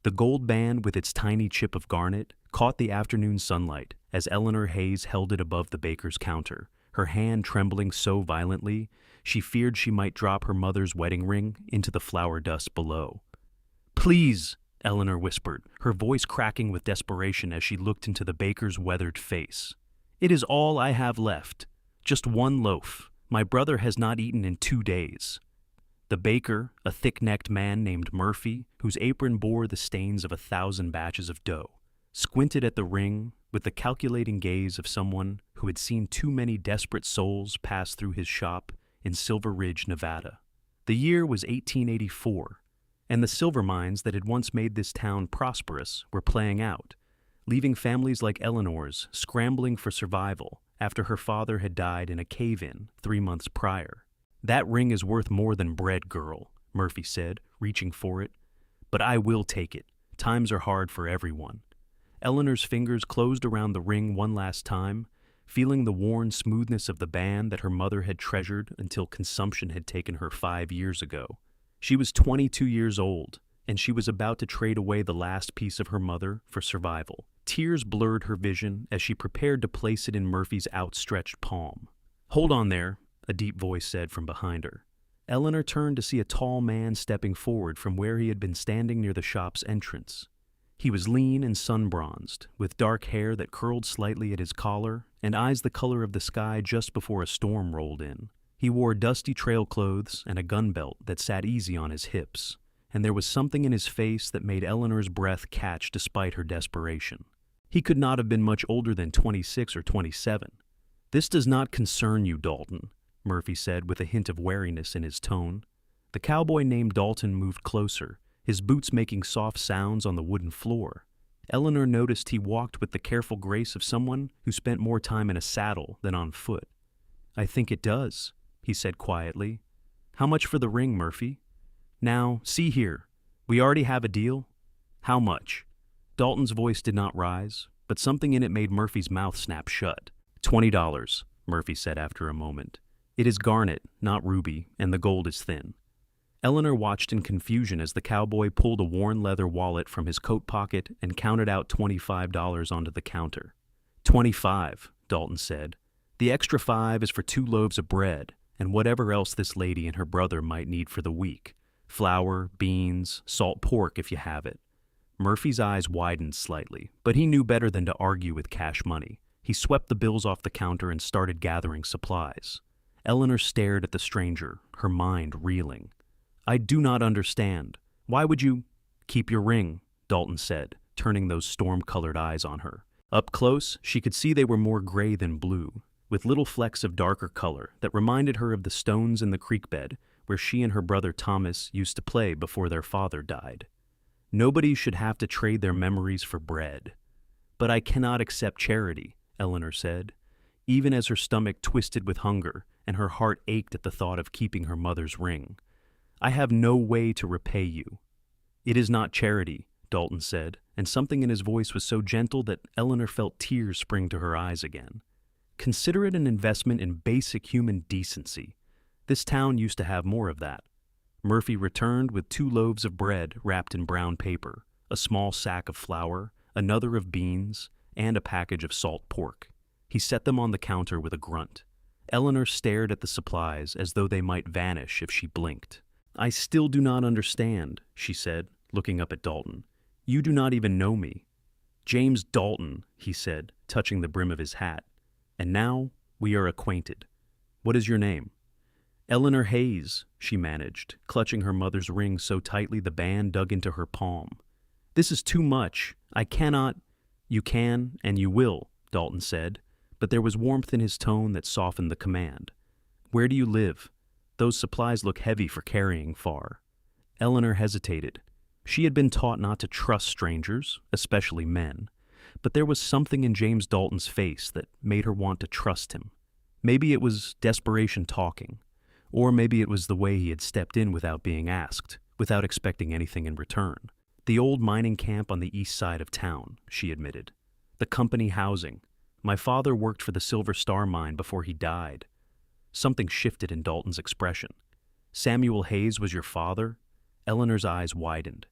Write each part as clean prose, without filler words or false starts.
The gold band with its tiny chip of garnet caught the afternoon sunlight as Eleanor Hayes held it above the baker's counter, her hand trembling so violently she feared she might drop her mother's wedding ring into the flour dust below. "Please," Eleanor whispered, her voice cracking with desperation as she looked into the baker's weathered face. "It is all I have left. Just one loaf. My brother has not eaten in 2 days." The baker, a thick-necked man named Murphy, whose apron bore the stains of 1,000 batches of dough, squinted at the ring with the calculating gaze of someone who had seen too many desperate souls pass through his shop in Silver Ridge, Nevada. The year was 1884, and the silver mines that had once made this town prosperous were playing out, leaving families like Eleanor's scrambling for survival after her father had died in a cave-in 3 months prior. "That ring is worth more than bread, girl," Murphy said, reaching for it. "But I will take it. Times are hard for everyone." Eleanor's fingers closed around the ring one last time, feeling the worn smoothness of the band that her mother had treasured until consumption had taken her 5 years ago. She was 22 years old, and she was about to trade away the last piece of her mother for survival. Tears blurred her vision as she prepared to place it in Murphy's outstretched palm. "Hold on there," a deep voice said from behind her. Eleanor turned to see a tall man stepping forward from where he had been standing near the shop's entrance. He was lean and sun-bronzed, with dark hair that curled slightly at his collar and eyes the color of the sky just before a storm rolled in. He wore dusty trail clothes and a gun belt that sat easy on his hips, and there was something in his face that made Eleanor's breath catch despite her desperation. He could not have been much older than 26 or 27. "This does not concern you, Dalton," Murphy said with a hint of wariness in his tone. The cowboy named Dalton moved closer, his boots making soft sounds on the wooden floor. Eleanor noticed he walked with the careful grace of someone who spent more time in a saddle than on foot. "I think it does," he said quietly. "How much for the ring, Murphy?" "Now, see here. We already have a deal." "How much?" Dalton's voice did not rise, but something in it made Murphy's mouth snap shut. $20, Murphy said after a moment. "It is garnet, not ruby, and the gold is thin." Eleanor watched in confusion as the cowboy pulled a worn leather wallet from his coat pocket and counted out $25 onto the counter. "25, Dalton said. "The extra 5 is for 2 loaves of bread and whatever else this lady and her brother might need for the week. Flour, beans, salt pork if you have it." Murphy's eyes widened slightly, but he knew better than to argue with cash money. He swept the bills off the counter and started gathering supplies. Eleanor stared at the stranger, her mind reeling. "I do not understand. Why would you—" "Keep your ring," Dalton said, turning those storm-colored eyes on her. Up close, she could see they were more gray than blue, with little flecks of darker color that reminded her of the stones in the creek bed where she and her brother Thomas used to play before their father died. Nobody should have to trade their memories for bread. "But I cannot accept charity," Eleanor said, even as her stomach twisted with hunger and her heart ached at the thought of keeping her mother's ring. "I have no way to repay you." "It is not charity," Dalton said, and something in his voice was so gentle that Eleanor felt tears spring to her eyes again. "Consider it an investment in basic human decency. This town used to have more of that." Murphy returned with 2 loaves of bread wrapped in brown paper, a small sack of flour, another of beans, and a package of salt pork. He set them on the counter with a grunt. Eleanor stared at the supplies as though they might vanish if she blinked. "I still do not understand," she said, looking up at Dalton. "You do not even know me." "James Dalton," he said, touching the brim of his hat. "And now we are acquainted. What is your name?" "Eleanor Hayes," she managed, clutching her mother's ring so tightly the band dug into her palm. "This is too much. I cannot—" "You can, and you will," Dalton said, but there was warmth in his tone that softened the command. "Where do you live? Those supplies look heavy for carrying far." Eleanor hesitated. She had been taught not to trust strangers, especially men, but there was something in James Dalton's face that made her want to trust him. Maybe it was desperation talking, or maybe it was the way he had stepped in without being asked, without expecting anything in return. "The old mining camp on the east side of town," she admitted. "The company housing. My father worked for the Silver Star mine before he died." Something shifted in Dalton's expression. "Samuel Hayes was your father?" Eleanor's eyes widened.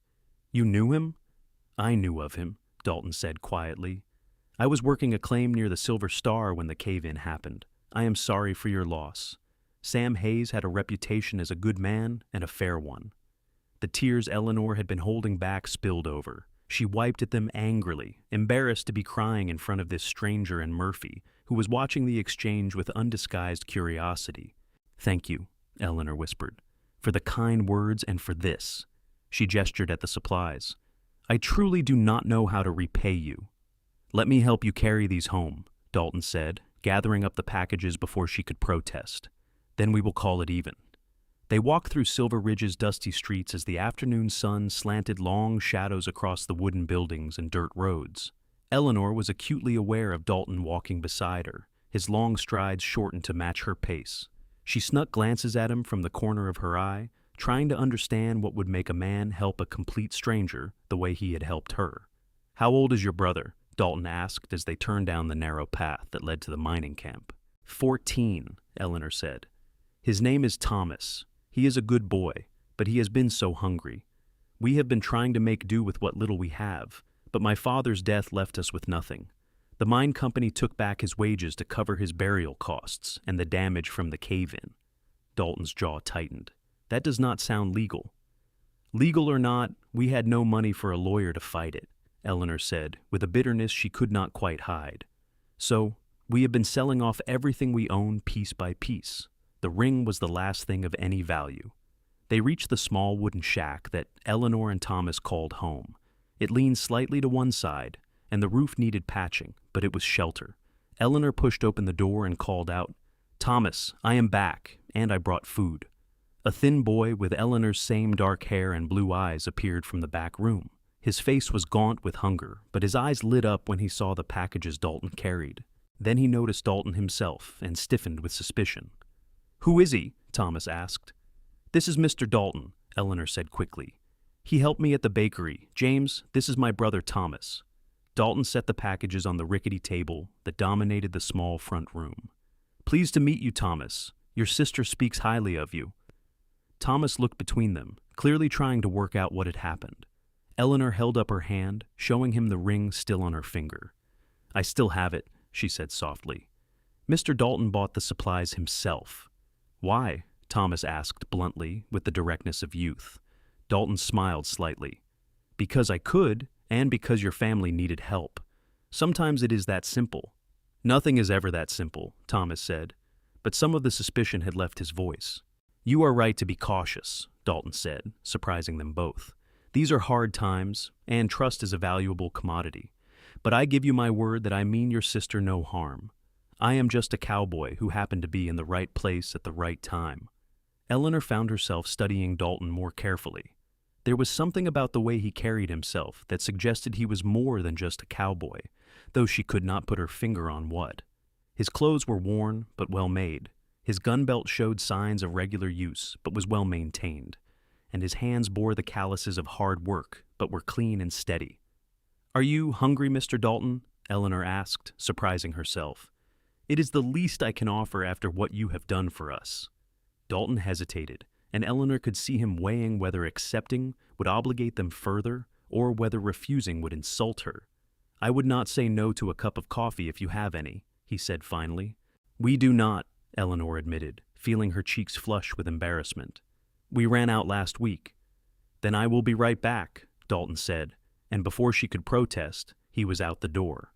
"You knew him?" I knew of him, Dalton said quietly. I was working a claim near the Silver Star when the cave-in happened. I am sorry for your loss. Sam Hayes had a reputation as a good man and a fair one. The tears Eleanor had been holding back spilled over. She wiped at them angrily, embarrassed to be crying in front of this stranger and Murphy, who was watching the exchange with undisguised curiosity. Thank you, Eleanor whispered, for the kind words and for this. She gestured at the supplies. I truly do not know how to repay you. Let me help you carry these home, Dalton said, gathering up the packages before she could protest. Then we will call it even. They walked through Silver Ridge's dusty streets as the afternoon sun slanted long shadows across the wooden buildings and dirt roads. Eleanor was acutely aware of Dalton walking beside her, his long strides shortened to match her pace. She snuck glances at him from the corner of her eye, trying to understand what would make a man help a complete stranger the way he had helped her. How old is your brother? Dalton asked as they turned down the narrow path that led to the mining camp. 14, Eleanor said. His name is Thomas. He is a good boy, but he has been so hungry. We have been trying to make do with what little we have, but my father's death left us with nothing. The mine company took back his wages to cover his burial costs and the damage from the cave-in. Dalton's jaw tightened. That does not sound legal. Legal or not, we had no money for a lawyer to fight it, Eleanor said, with a bitterness she could not quite hide. So, we have been selling off everything we own piece by piece. The ring was the last thing of any value. They reached the small wooden shack that Eleanor and Thomas called home. It leaned slightly to one side, and the roof needed patching, but it was shelter. Eleanor pushed open the door and called out, Thomas, I am back, and I brought food. A thin boy with Eleanor's same dark hair and blue eyes appeared from the back room. His face was gaunt with hunger, but his eyes lit up when he saw the packages Dalton carried. Then he noticed Dalton himself and stiffened with suspicion. Who is he? Thomas asked. This is Mr. Dalton, Eleanor said quickly. He helped me at the bakery. James, this is my brother Thomas. Dalton set the packages on the rickety table that dominated the small front room. Pleased to meet you, Thomas. Your sister speaks highly of you. Thomas looked between them, clearly trying to work out what had happened. Eleanor held up her hand, showing him the ring still on her finger. I still have it, she said softly. Mr. Dalton bought the supplies himself. Why? Thomas asked bluntly, with the directness of youth. Dalton smiled slightly. Because I could, and because your family needed help. Sometimes it is that simple. Nothing is ever that simple, Thomas said, but some of the suspicion had left his voice. You are right to be cautious, Dalton said, surprising them both. These are hard times, and trust is a valuable commodity. But I give you my word that I mean your sister no harm. I am just a cowboy who happened to be in the right place at the right time. Eleanor found herself studying Dalton more carefully. There was something about the way he carried himself that suggested he was more than just a cowboy, though she could not put her finger on what. His clothes were worn, but well made. His gun belt showed signs of regular use, but was well maintained, and his hands bore the calluses of hard work, but were clean and steady. Are you hungry, Mr. Dalton? Eleanor asked, surprising herself. It is the least I can offer after what you have done for us. Dalton hesitated, and Eleanor could see him weighing whether accepting would obligate them further or whether refusing would insult her. I would not say no to a cup of coffee if you have any, he said finally. We do not, Eleanor admitted, feeling her cheeks flush with embarrassment. We ran out last week. Then I will be right back, Dalton said, and before she could protest, he was out the door.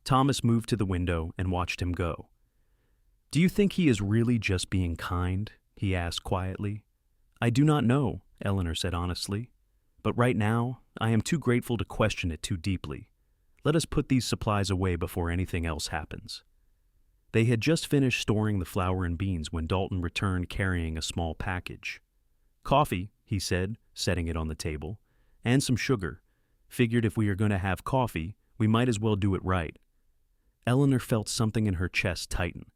Thomas moved to the window and watched him go. Do you think he is really just being kind? He asked quietly. I do not know, Eleanor said honestly. But right now, I am too grateful to question it too deeply. Let us put these supplies away before anything else happens. They had just finished storing the flour and beans when Dalton returned carrying a small package. Coffee, he said, setting it on the table, and some sugar. Figured if we are going to have coffee, we might as well do it right. Eleanor felt something in her chest tighten.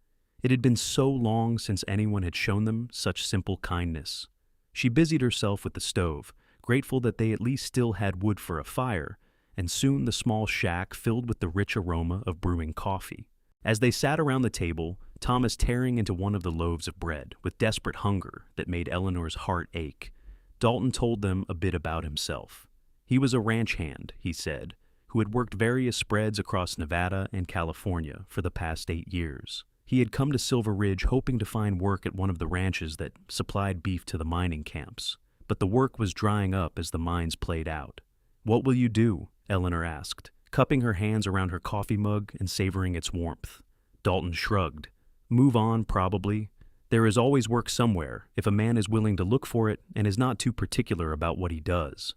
It had been so long since anyone had shown them such simple kindness. She busied herself with the stove, grateful that they at least still had wood for a fire, and soon the small shack filled with the rich aroma of brewing coffee. As they sat around the table, Thomas tearing into one of the loaves of bread with desperate hunger that made Eleanor's heart ache, Dalton told them a bit about himself. He was a ranch hand, he said, who had worked various spreads across Nevada and California for the past 8 years. He had come to Silver Ridge hoping to find work at one of the ranches that supplied beef to the mining camps, but the work was drying up as the mines played out. "What will you do?" Eleanor asked, cupping her hands around her coffee mug and savoring its warmth. Dalton shrugged. "Move on, probably. There is always work somewhere, if a man is willing to look for it and is not too particular about what he does."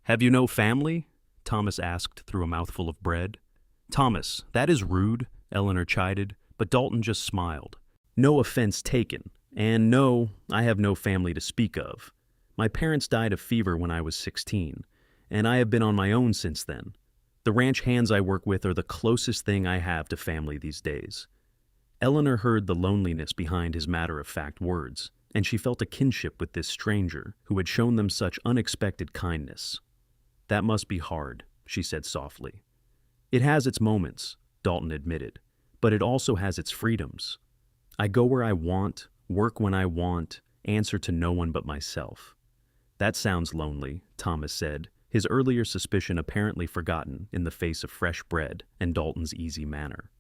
"Have you no family?" Thomas asked through a mouthful of bread. "Thomas, that is rude," Eleanor chided, but Dalton just smiled. "No offense taken, and no, I have no family to speak of. My parents died of fever when I was 16, and I have been on my own since then. The ranch hands I work with are the closest thing I have to family these days." Eleanor heard the loneliness behind his matter-of-fact words, and she felt a kinship with this stranger who had shown them such unexpected kindness. "That must be hard," she said softly. "It has its moments," Dalton admitted, "but it also has its freedoms. I go where I want, work when I want, answer to no one but myself." "That sounds lonely," Thomas said, his earlier suspicion apparently forgotten in the face of fresh bread and Dalton's easy manner.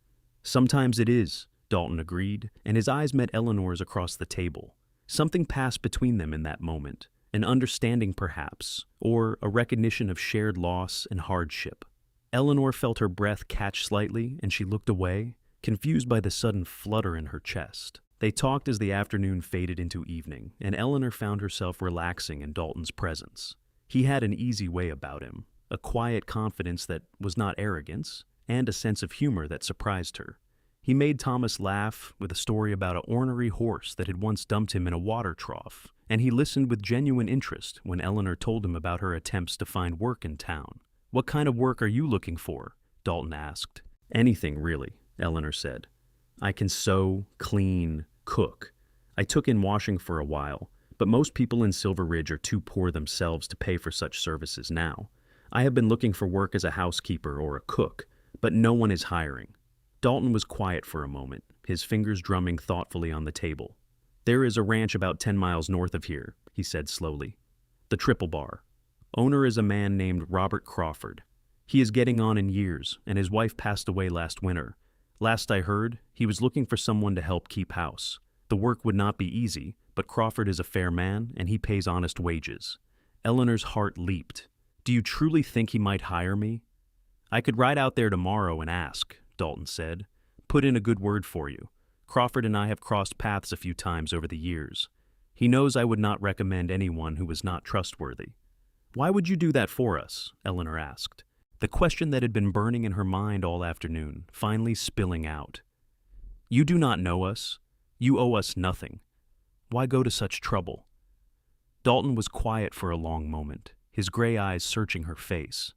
"Sometimes it is," Dalton agreed, and his eyes met Eleanor's across the table. Something passed between them in that moment, an understanding perhaps, or a recognition of shared loss and hardship. Eleanor felt her breath catch slightly, and she looked away, confused by the sudden flutter in her chest. They talked as the afternoon faded into evening, and Eleanor found herself relaxing in Dalton's presence. He had an easy way about him, a quiet confidence that was not arrogance, and a sense of humor that surprised her. He made Thomas laugh with a story about an ornery horse that had once dumped him in a water trough, and he listened with genuine interest when Eleanor told him about her attempts to find work in town. "What kind of work are you looking for?" Dalton asked. "Anything, really," Eleanor said. "I can sew, clean, cook. I took in washing for a while, but most people in Silver Ridge are too poor themselves to pay for such services now. I have been looking for work as a housekeeper or a cook, but no one is hiring." Dalton was quiet for a moment, his fingers drumming thoughtfully on the table. "There is a ranch about 10 miles north of here," he said slowly. "The Triple Bar. Owner is a man named Robert Crawford. He is getting on in years, and his wife passed away last winter. Last I heard, he was looking for someone to help keep house. The work would not be easy, but Crawford is a fair man, and he pays honest wages." Eleanor's heart leaped. "Do you truly think he might hire me?" "I could ride out there tomorrow and ask," Dalton said. "Put in a good word for you. Crawford and I have crossed paths a few times over the years. He knows I would not recommend anyone who was not trustworthy." "Why would you do that for us?" Eleanor asked, the question that had been burning in her mind all afternoon finally spilling out. "You do not know us. You owe us nothing. Why go to such trouble?" Dalton was quiet for a long moment, his gray eyes searching her face.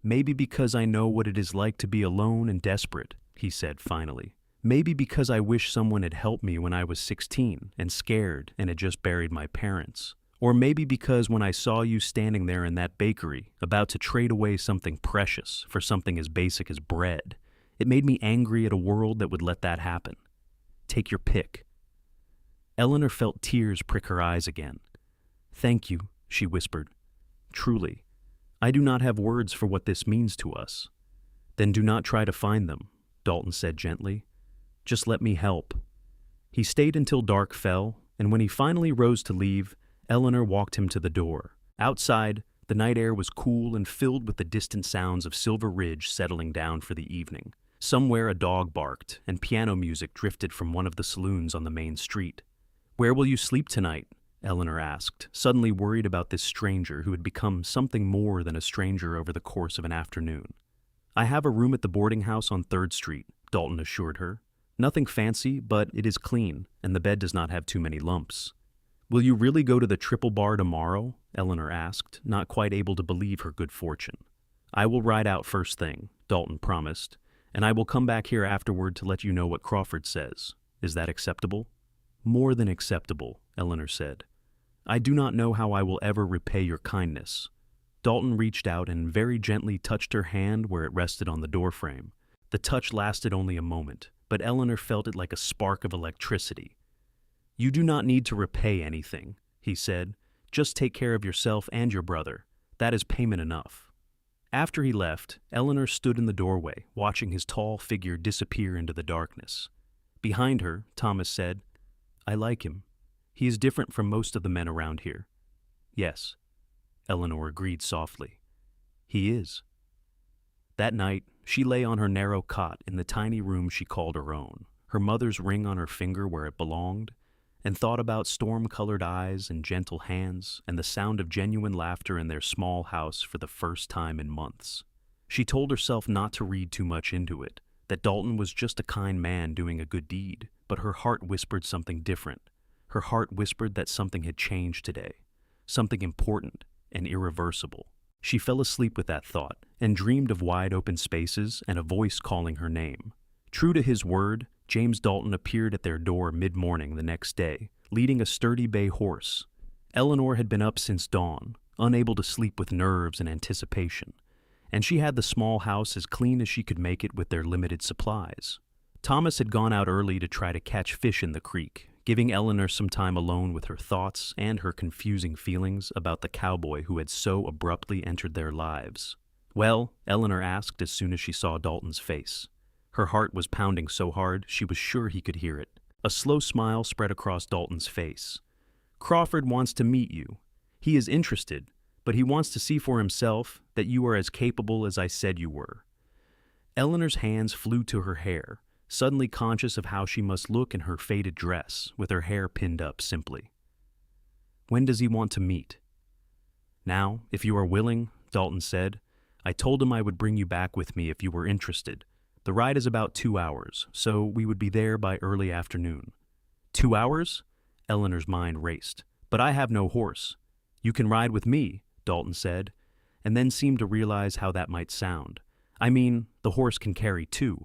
"Maybe because I know what it is like to be alone and desperate," he said finally. "Maybe because I wish someone had helped me when I was 16 and scared and had just buried my parents. Or maybe because when I saw you standing there in that bakery, about to trade away something precious for something as basic as bread, it made me angry at a world that would let that happen. Take your pick." Eleanor felt tears prick her eyes again. "Thank you," she whispered. "Truly. I do not have words for what this means to us." "Then do not try to find them," Dalton said gently. "Just let me help." He stayed until dark fell, and when he finally rose to leave, Eleanor walked him to the door. Outside, the night air was cool and filled with the distant sounds of Silver Ridge settling down for the evening. Somewhere a dog barked, and piano music drifted from one of the saloons on the main street. "Where will you sleep tonight?" Eleanor asked, suddenly worried about this stranger who had become something more than a stranger over the course of an afternoon. "I have a room at the boarding house on 3rd Street, Dalton assured her. "Nothing fancy, but it is clean, and the bed does not have too many lumps." "Will you really go to the Triple Bar tomorrow?" Eleanor asked, not quite able to believe her good fortune. "I will ride out first thing," Dalton promised, "and I will come back here afterward to let you know what Crawford says. Is that acceptable?" "More than acceptable," Eleanor said. "I do not know how I will ever repay your kindness." Dalton reached out and very gently touched her hand where it rested on the doorframe. The touch lasted only a moment, but Eleanor felt it like a spark of electricity. "You do not need to repay anything," he said. "Just take care of yourself and your brother. That is payment enough." After he left, Eleanor stood in the doorway, watching his tall figure disappear into the darkness. Behind her, Thomas said, "I like him. He is different from most of the men around here." "Yes," Eleanor agreed softly. "He is." That night, she lay on her narrow cot in the tiny room she called her own, her mother's ring on her finger where it belonged, and thought about storm-colored eyes and gentle hands and the sound of genuine laughter in their small house for the first time in months. She told herself not to read too much into it, that Dalton was just a kind man doing a good deed, but her heart whispered something different. Her heart whispered that something had changed today, something important and irreversible. She fell asleep with that thought and dreamed of wide-open spaces and a voice calling her name. True to his word, James Dalton appeared at their door mid-morning the next day, leading a sturdy bay horse. Eleanor had been up since dawn, unable to sleep with nerves and anticipation, and she had the small house as clean as she could make it with their limited supplies. Thomas had gone out early to try to catch fish in the creek, giving Eleanor some time alone with her thoughts and her confusing feelings about the cowboy who had so abruptly entered their lives. "Well?" Eleanor asked as soon as she saw Dalton's face. Her heart was pounding so hard she was sure he could hear it. A slow smile spread across Dalton's face. "Crawford wants to meet you. He is interested, but he wants to see for himself that you are as capable as I said you were." Eleanor's hands flew to her hair, suddenly conscious of how she must look in her faded dress, with her hair pinned up simply. "When does he want to meet?" "Now, if you are willing," Dalton said. "I told him I would bring you back with me if you were interested. The ride is about 2 hours, so we would be there by early afternoon." 2 hours? Eleanor's mind raced. "But I have no horse." "You can ride with me," Dalton said, and then seemed to realize how that might sound. "I mean, the horse can carry two.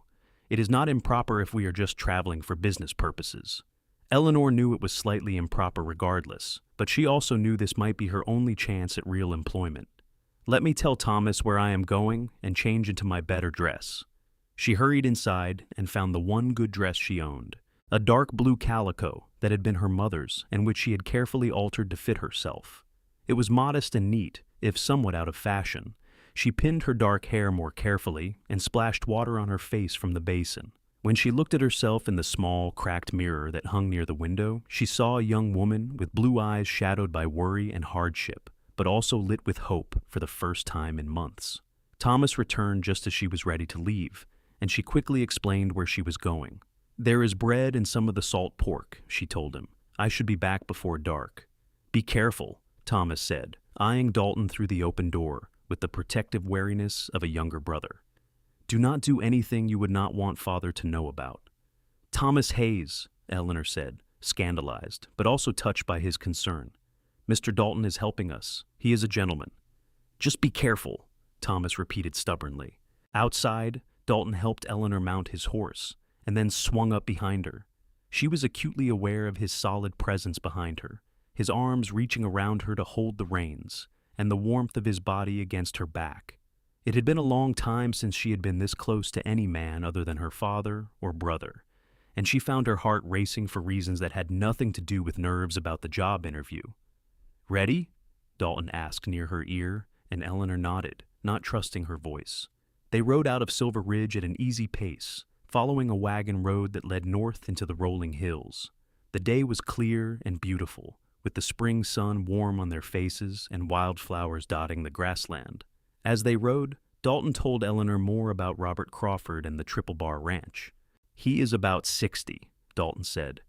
It is not improper if we are just traveling for business purposes." Eleanor knew it was slightly improper regardless, but she also knew this might be her only chance at real employment. "Let me tell Thomas where I am going and change into my better dress." She hurried inside and found the one good dress she owned, a dark blue calico that had been her mother's and which she had carefully altered to fit herself. It was modest and neat, if somewhat out of fashion. She pinned her dark hair more carefully and splashed water on her face from the basin. When she looked at herself in the small, cracked mirror that hung near the window, she saw a young woman with blue eyes shadowed by worry and hardship, but also lit with hope for the first time in months. Thomas returned just as she was ready to leave, and she quickly explained where she was going. "There is bread and some of the salt pork," she told him. "I should be back before dark." "Be careful," Thomas said, eyeing Dalton through the open door with the protective wariness of a younger brother. "Do not do anything you would not want Father to know about." "Thomas Hayes," Eleanor said, scandalized, but also touched by his concern. "Mr. Dalton is helping us. He is a gentleman." "Just be careful," Thomas repeated stubbornly. Outside, Dalton helped Eleanor mount his horse, and then swung up behind her. She was acutely aware of his solid presence behind her, his arms reaching around her to hold the reins, and the warmth of his body against her back. It had been a long time since she had been this close to any man other than her father or brother, and she found her heart racing for reasons that had nothing to do with nerves about the job interview. "Ready?" Dalton asked near her ear, and Eleanor nodded, not trusting her voice. They rode out of Silver Ridge at an easy pace, following a wagon road that led north into the rolling hills. The day was clear and beautiful, with the spring sun warm on their faces and wildflowers dotting the grassland. As they rode, Dalton told Eleanor more about Robert Crawford and the Triple Bar Ranch. "He is about 60, Dalton said.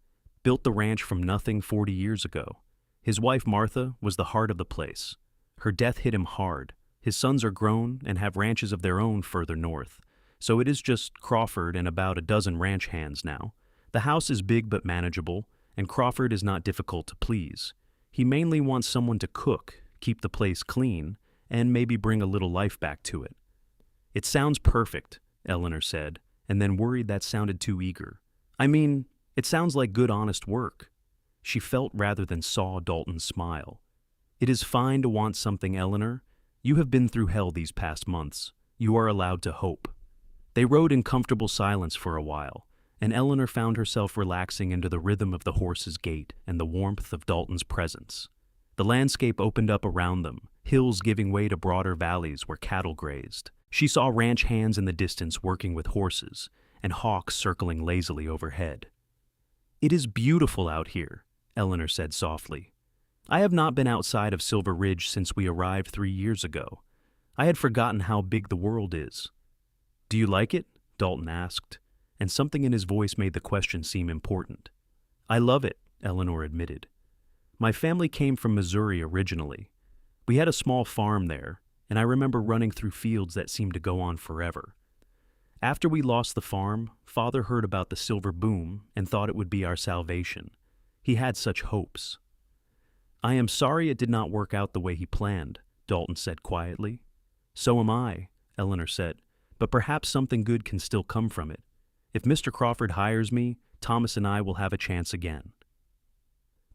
"Built the ranch from nothing 40 years ago. His wife, Martha, was the heart of the place. Her death hit him hard. His sons are grown and have ranches of their own further north, so it is just Crawford and about a dozen ranch hands now. The house is big but manageable, and Crawford is not difficult to please. He mainly wants someone to cook, keep the place clean, and maybe bring a little life back to it." "It sounds perfect," Eleanor said, and then worried that sounded too eager. "I mean, it sounds like good honest work." She felt rather than saw Dalton's smile. "It is fine to want something, Eleanor. You have been through hell these past months. You are allowed to hope." They rode in comfortable silence for a while, and Eleanor found herself relaxing into the rhythm of the horse's gait and the warmth of Dalton's presence. The landscape opened up around them, hills giving way to broader valleys where cattle grazed. She saw ranch hands in the distance working with horses, and hawks circling lazily overhead. "It is beautiful out here," Eleanor said softly. "I have not been outside of Silver Ridge since we arrived 3 years ago. I had forgotten how big the world is." "Do you like it?" Dalton asked, and something in his voice made the question seem important. "I love it," Eleanor admitted. "My family came from Missouri originally. We had a small farm there, and I remember running through fields that seemed to go on forever. After we lost the farm, Father heard about the silver boom and thought it would be our salvation. He had such hopes." "I am sorry it did not work out the way he planned," Dalton said quietly. "So am I," Eleanor said, "but perhaps something good can still come from it. If Mr. Crawford hires me, Thomas and I will have a chance again."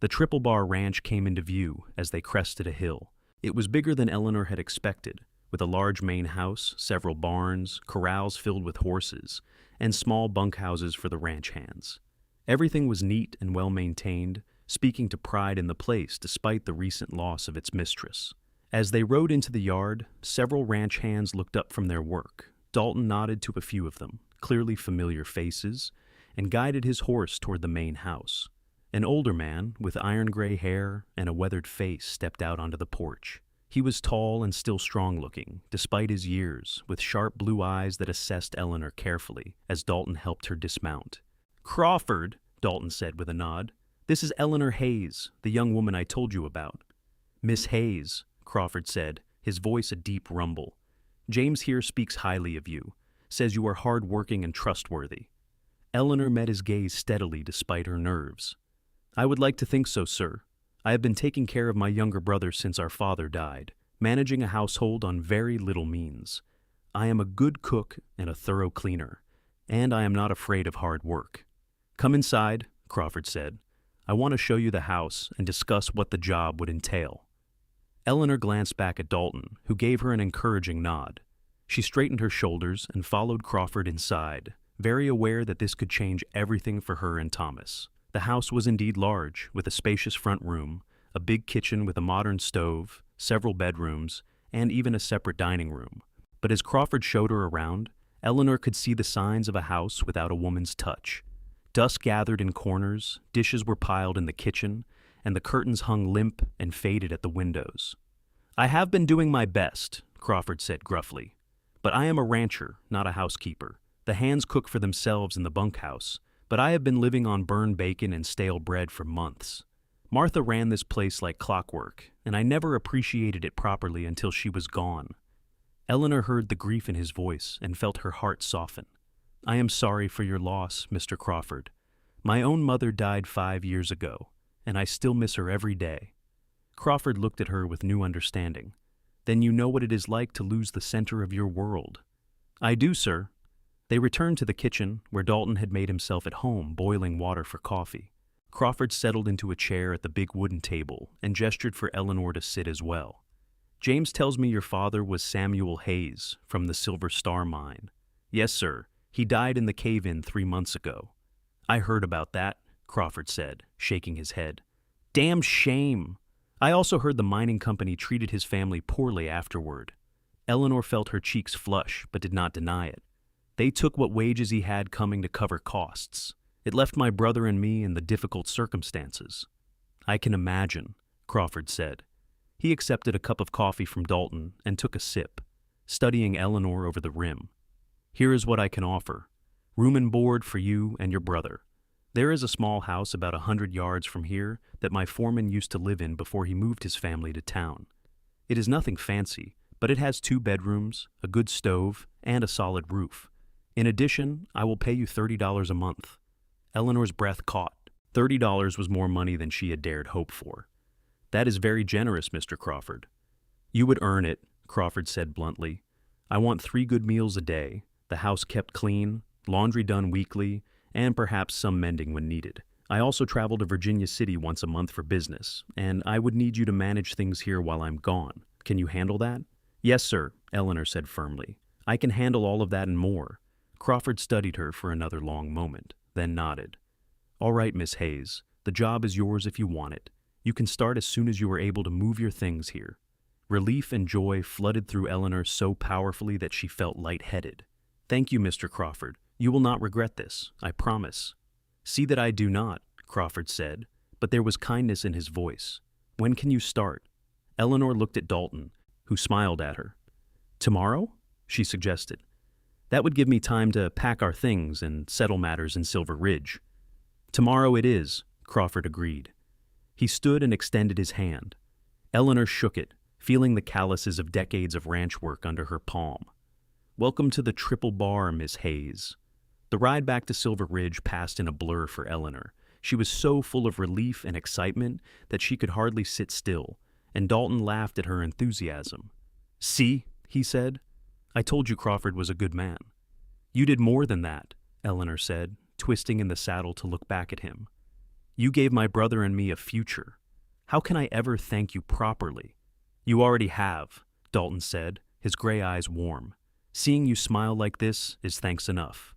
The Triple Bar Ranch came into view as they crested a hill. It was bigger than Eleanor had expected, with a large main house, several barns, corrals filled with horses, and small bunkhouses for the ranch hands. Everything was neat and well-maintained, speaking to pride in the place despite the recent loss of its mistress. As they rode into the yard, several ranch hands looked up from their work. Dalton nodded to a few of them, clearly familiar faces, and guided his horse toward the main house. An older man, with iron-gray hair and a weathered face, stepped out onto the porch. He was tall and still strong-looking, despite his years, with sharp blue eyes that assessed Eleanor carefully as Dalton helped her dismount. "Crawford," Dalton said with a nod. "This is Eleanor Hayes, the young woman I told you about." "Miss Hayes," Crawford said, his voice a deep rumble. "James here speaks highly of you, says you are hard-working and trustworthy." Eleanor met his gaze steadily despite her nerves. "I would like to think so, sir. I have been taking care of my younger brother since our father died, managing a household on very little means. I am a good cook and a thorough cleaner, and I am not afraid of hard work." "Come inside," Crawford said. "I want to show you the house and discuss what the job would entail." Eleanor glanced back at Dalton, who gave her an encouraging nod. She straightened her shoulders and followed Crawford inside, very aware that this could change everything for her and Thomas. The house was indeed large, with a spacious front room, a big kitchen with a modern stove, several bedrooms, and even a separate dining room. But as Crawford showed her around, Eleanor could see the signs of a house without a woman's touch. Dust gathered in corners, dishes were piled in the kitchen, and the curtains hung limp and faded at the windows. "I have been doing my best," Crawford said gruffly. "But I am a rancher, not a housekeeper. The hands cook for themselves in the bunkhouse, but I have been living on burned bacon and stale bread for months. Martha ran this place like clockwork, and I never appreciated it properly until she was gone." Eleanor heard the grief in his voice and felt her heart soften. "I am sorry for your loss, Mr. Crawford. My own mother died 5 years ago, and I still miss her every day." Crawford looked at her with new understanding. "Then you know what it is like to lose the center of your world." "I do, sir." They returned to the kitchen, where Dalton had made himself at home boiling water for coffee. Crawford settled into a chair at the big wooden table and gestured for Eleanor to sit as well. "James tells me your father was Samuel Hayes from the Silver Star Mine." "Yes, sir. He died in the cave-in 3 months ago." "I heard about that," Crawford said, shaking his head. "Damn shame. I also heard the mining company treated his family poorly afterward." Eleanor felt her cheeks flush, but did not deny it. "They took what wages he had coming to cover costs. It left my brother and me in the difficult circumstances." "I can imagine," Crawford said. He accepted a cup of coffee from Dalton and took a sip, studying Eleanor over the rim. "Here is what I can offer. Room and board for you and your brother. There is a small house about 100 yards from here that my foreman used to live in before he moved his family to town. It is nothing fancy, but it has 2 bedrooms, a good stove, and a solid roof. In addition, I will pay you $30 a month." Eleanor's breath caught. $30 was more money than she had dared hope for. "That is very generous, Mr. Crawford." "You would earn it," Crawford said bluntly. "I want 3 good meals a day, the house kept clean, laundry done weekly, and perhaps some mending when needed. I also travel to Virginia City once a month for business, and I would need you to manage things here while I'm gone. Can you handle that?" "Yes, sir," Eleanor said firmly. "I can handle all of that and more." Crawford studied her for another long moment, then nodded. "All right, Miss Hayes, the job is yours if you want it. You can start as soon as you are able to move your things here. Relief and joy flooded through Eleanor so powerfully that she felt lightheaded. "Thank you, Mr. Crawford. You will not regret this, I promise." "See that I do not," Crawford said, but there was kindness in his voice. "When can you start?" Eleanor looked at Dalton, who smiled at her. "Tomorrow?" she suggested. "That would give me time to pack our things and settle matters in Silver Ridge." "Tomorrow it is," Crawford agreed. He stood and extended his hand. Eleanor shook it, feeling the calluses of decades of ranch work under her palm. "Welcome to the Triple Bar, Miss Hayes." The ride back to Silver Ridge passed in a blur for Eleanor. She was so full of relief and excitement that she could hardly sit still, and Dalton laughed at her enthusiasm. "See," he said, "I told you Crawford was a good man." "You did more than that," Eleanor said, twisting in the saddle to look back at him. "You gave my brother and me a future. How can I ever thank you properly?" "You already have," Dalton said, his gray eyes warm. "Seeing you smile like this is thanks enough."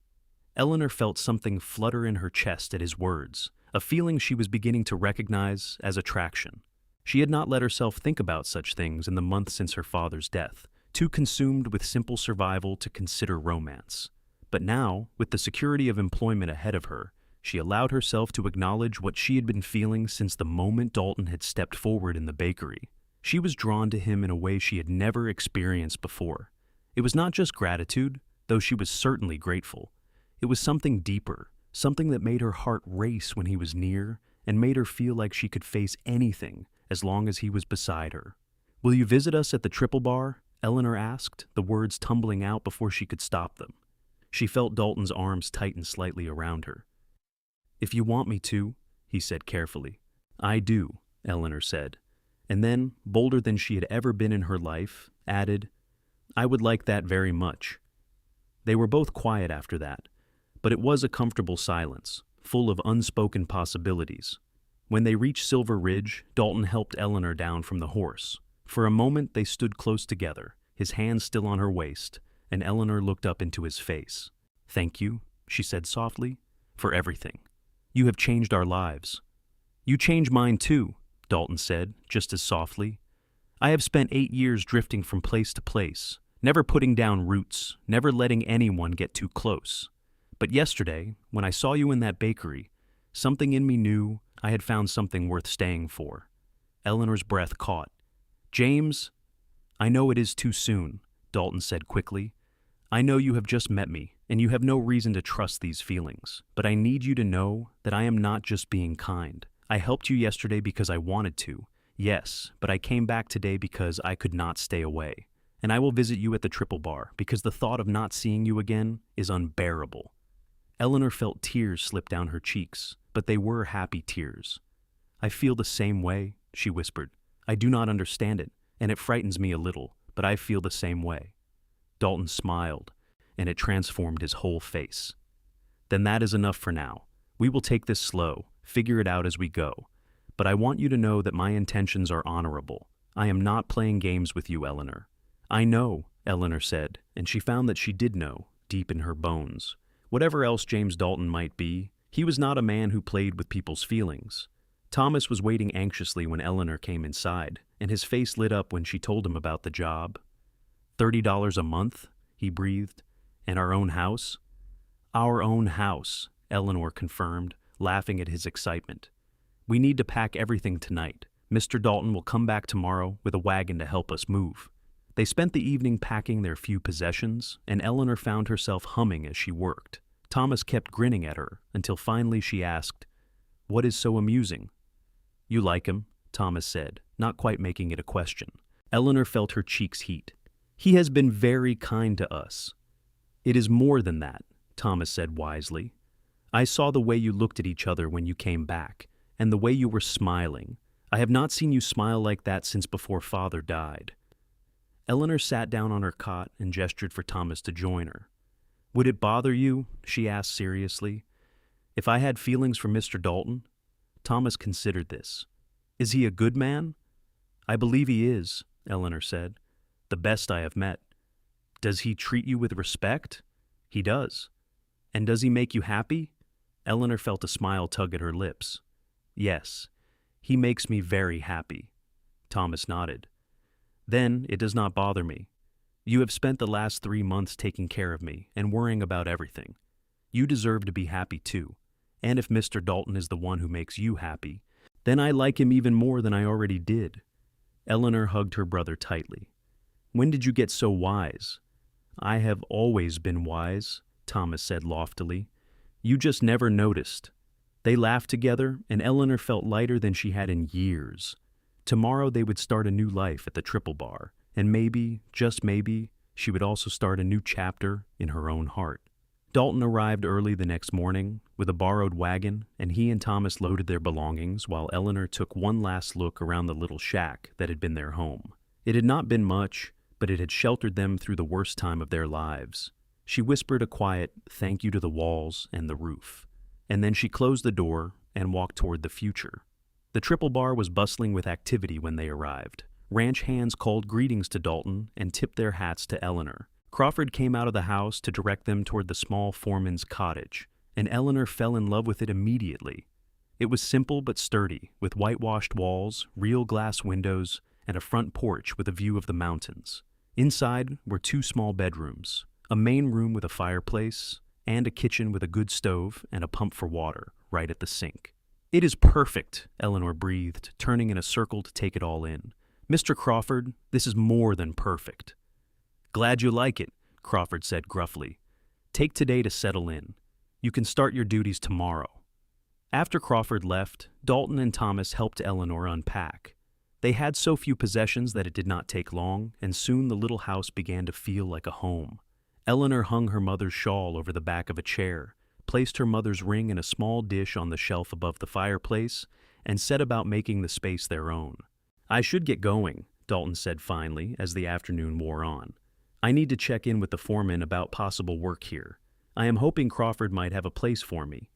Eleanor felt something flutter in her chest at his words, a feeling she was beginning to recognize as attraction. She had not let herself think about such things in the months since her father's death, too consumed with simple survival to consider romance. But now, with the security of employment ahead of her, she allowed herself to acknowledge what she had been feeling since the moment Dalton had stepped forward in the bakery. She was drawn to him in a way she had never experienced before. It was not just gratitude, though she was certainly grateful. It was something deeper, something that made her heart race when he was near and made her feel like she could face anything as long as he was beside her. "Will you visit us at the Triple Bar?" Eleanor asked, the words tumbling out before she could stop them. She felt Dalton's arms tighten slightly around her. "If you want me to," he said carefully. "I do," Eleanor said, and then, bolder than she had ever been in her life, added, "I would like that very much." They were both quiet after that, but it was a comfortable silence, full of unspoken possibilities. When they reached Silver Ridge, Dalton helped Eleanor down from the horse. For a moment they stood close together, his hand still on her waist, and Eleanor looked up into his face. "Thank you," she said softly, "for everything. You have changed our lives." "You changed mine too," Dalton said, just as softly. "I have spent 8 years drifting from place to place, never putting down roots, never letting anyone get too close. But yesterday, when I saw you in that bakery, something in me knew I had found something worth staying for." Eleanor's breath caught. "James, I know it is too soon," Dalton said quickly. "I know you have just met me, and you have no reason to trust these feelings, but I need you to know that I am not just being kind. I helped you yesterday because I wanted to, yes, but I came back today because I could not stay away. And I will visit you at the Triple Bar because the thought of not seeing you again is unbearable." Eleanor felt tears slip down her cheeks, but they were happy tears. "I feel the same way," she whispered. "I do not understand it, and it frightens me a little, but I feel the same way." Dalton smiled, and it transformed his whole face. "Then that is enough for now. We will take this slow, figure it out as we go. But I want you to know that my intentions are honorable. I am not playing games with you, Eleanor." "I know," Eleanor said, and she found that she did know, deep in her bones. Whatever else James Dalton might be, he was not a man who played with people's feelings. Thomas was waiting anxiously when Eleanor came inside, and his face lit up when she told him about the job. $30 a month, he breathed, and our own house? "Our own house," Eleanor confirmed, laughing at his excitement. "We need to pack everything tonight. Mr. Dalton will come back tomorrow with a wagon to help us move." They spent the evening packing their few possessions, and Eleanor found herself humming as she worked. Thomas kept grinning at her until finally she asked, "What is so amusing?" "You like him," Thomas said, not quite making it a question. Eleanor felt her cheeks heat. "He has been very kind to us." "It is more than that," Thomas said wisely. "I saw the way you looked at each other when you came back, and the way you were smiling. I have not seen you smile like that since before Father died." Eleanor sat down on her cot and gestured for Thomas to join her. "Would it bother you," she asked seriously, "if I had feelings for Mr. Dalton?" Thomas considered this. "Is he a good man?" "I believe he is," Eleanor said. "The best I have met." "Does he treat you with respect?" "He does." "And does he make you happy?" Eleanor felt a smile tug at her lips. "Yes, he makes me very happy." Thomas nodded. Then it does not bother me. You have spent the last 3 months taking care of me and worrying about everything. You deserve to be happy too. And if Mr. Dalton is the one who makes you happy, then I like him even more than I already did." Eleanor hugged her brother tightly. "When did you get so wise?" "I have always been wise," Thomas said loftily. "You just never noticed." They laughed together, and Eleanor felt lighter than she had in years. Tomorrow they would start a new life at the Triple Bar, and maybe, just maybe, she would also start a new chapter in her own heart. Dalton arrived early the next morning with a borrowed wagon, and he and Thomas loaded their belongings while Eleanor took one last look around the little shack that had been their home. It had not been much, but it had sheltered them through the worst time of their lives. She whispered a quiet thank you to the walls and the roof, and then she closed the door and walked toward the future. The Triple Bar was bustling with activity when they arrived. Ranch hands called greetings to Dalton and tipped their hats to Eleanor. Crawford came out of the house to direct them toward the small foreman's cottage, and Eleanor fell in love with it immediately. It was simple but sturdy, with whitewashed walls, real glass windows, and a front porch with a view of the mountains. Inside were 2 small bedrooms, a main room with a fireplace, and a kitchen with a good stove and a pump for water right at the sink. "It is perfect," Eleanor breathed, turning in a circle to take it all in. "Mr. Crawford, this is more than perfect." "Glad you like it," Crawford said gruffly. "Take today to settle in. You can start your duties tomorrow." After Crawford left, Dalton and Thomas helped Eleanor unpack. They had so few possessions that it did not take long, and soon the little house began to feel like a home. Eleanor hung her mother's shawl over the back of a chair, placed her mother's ring in a small dish on the shelf above the fireplace, and set about making the space their own. "I should get going," Dalton said finally as the afternoon wore on. "I need to check in with the foreman about possible work here. I am hoping Crawford might have a place for me."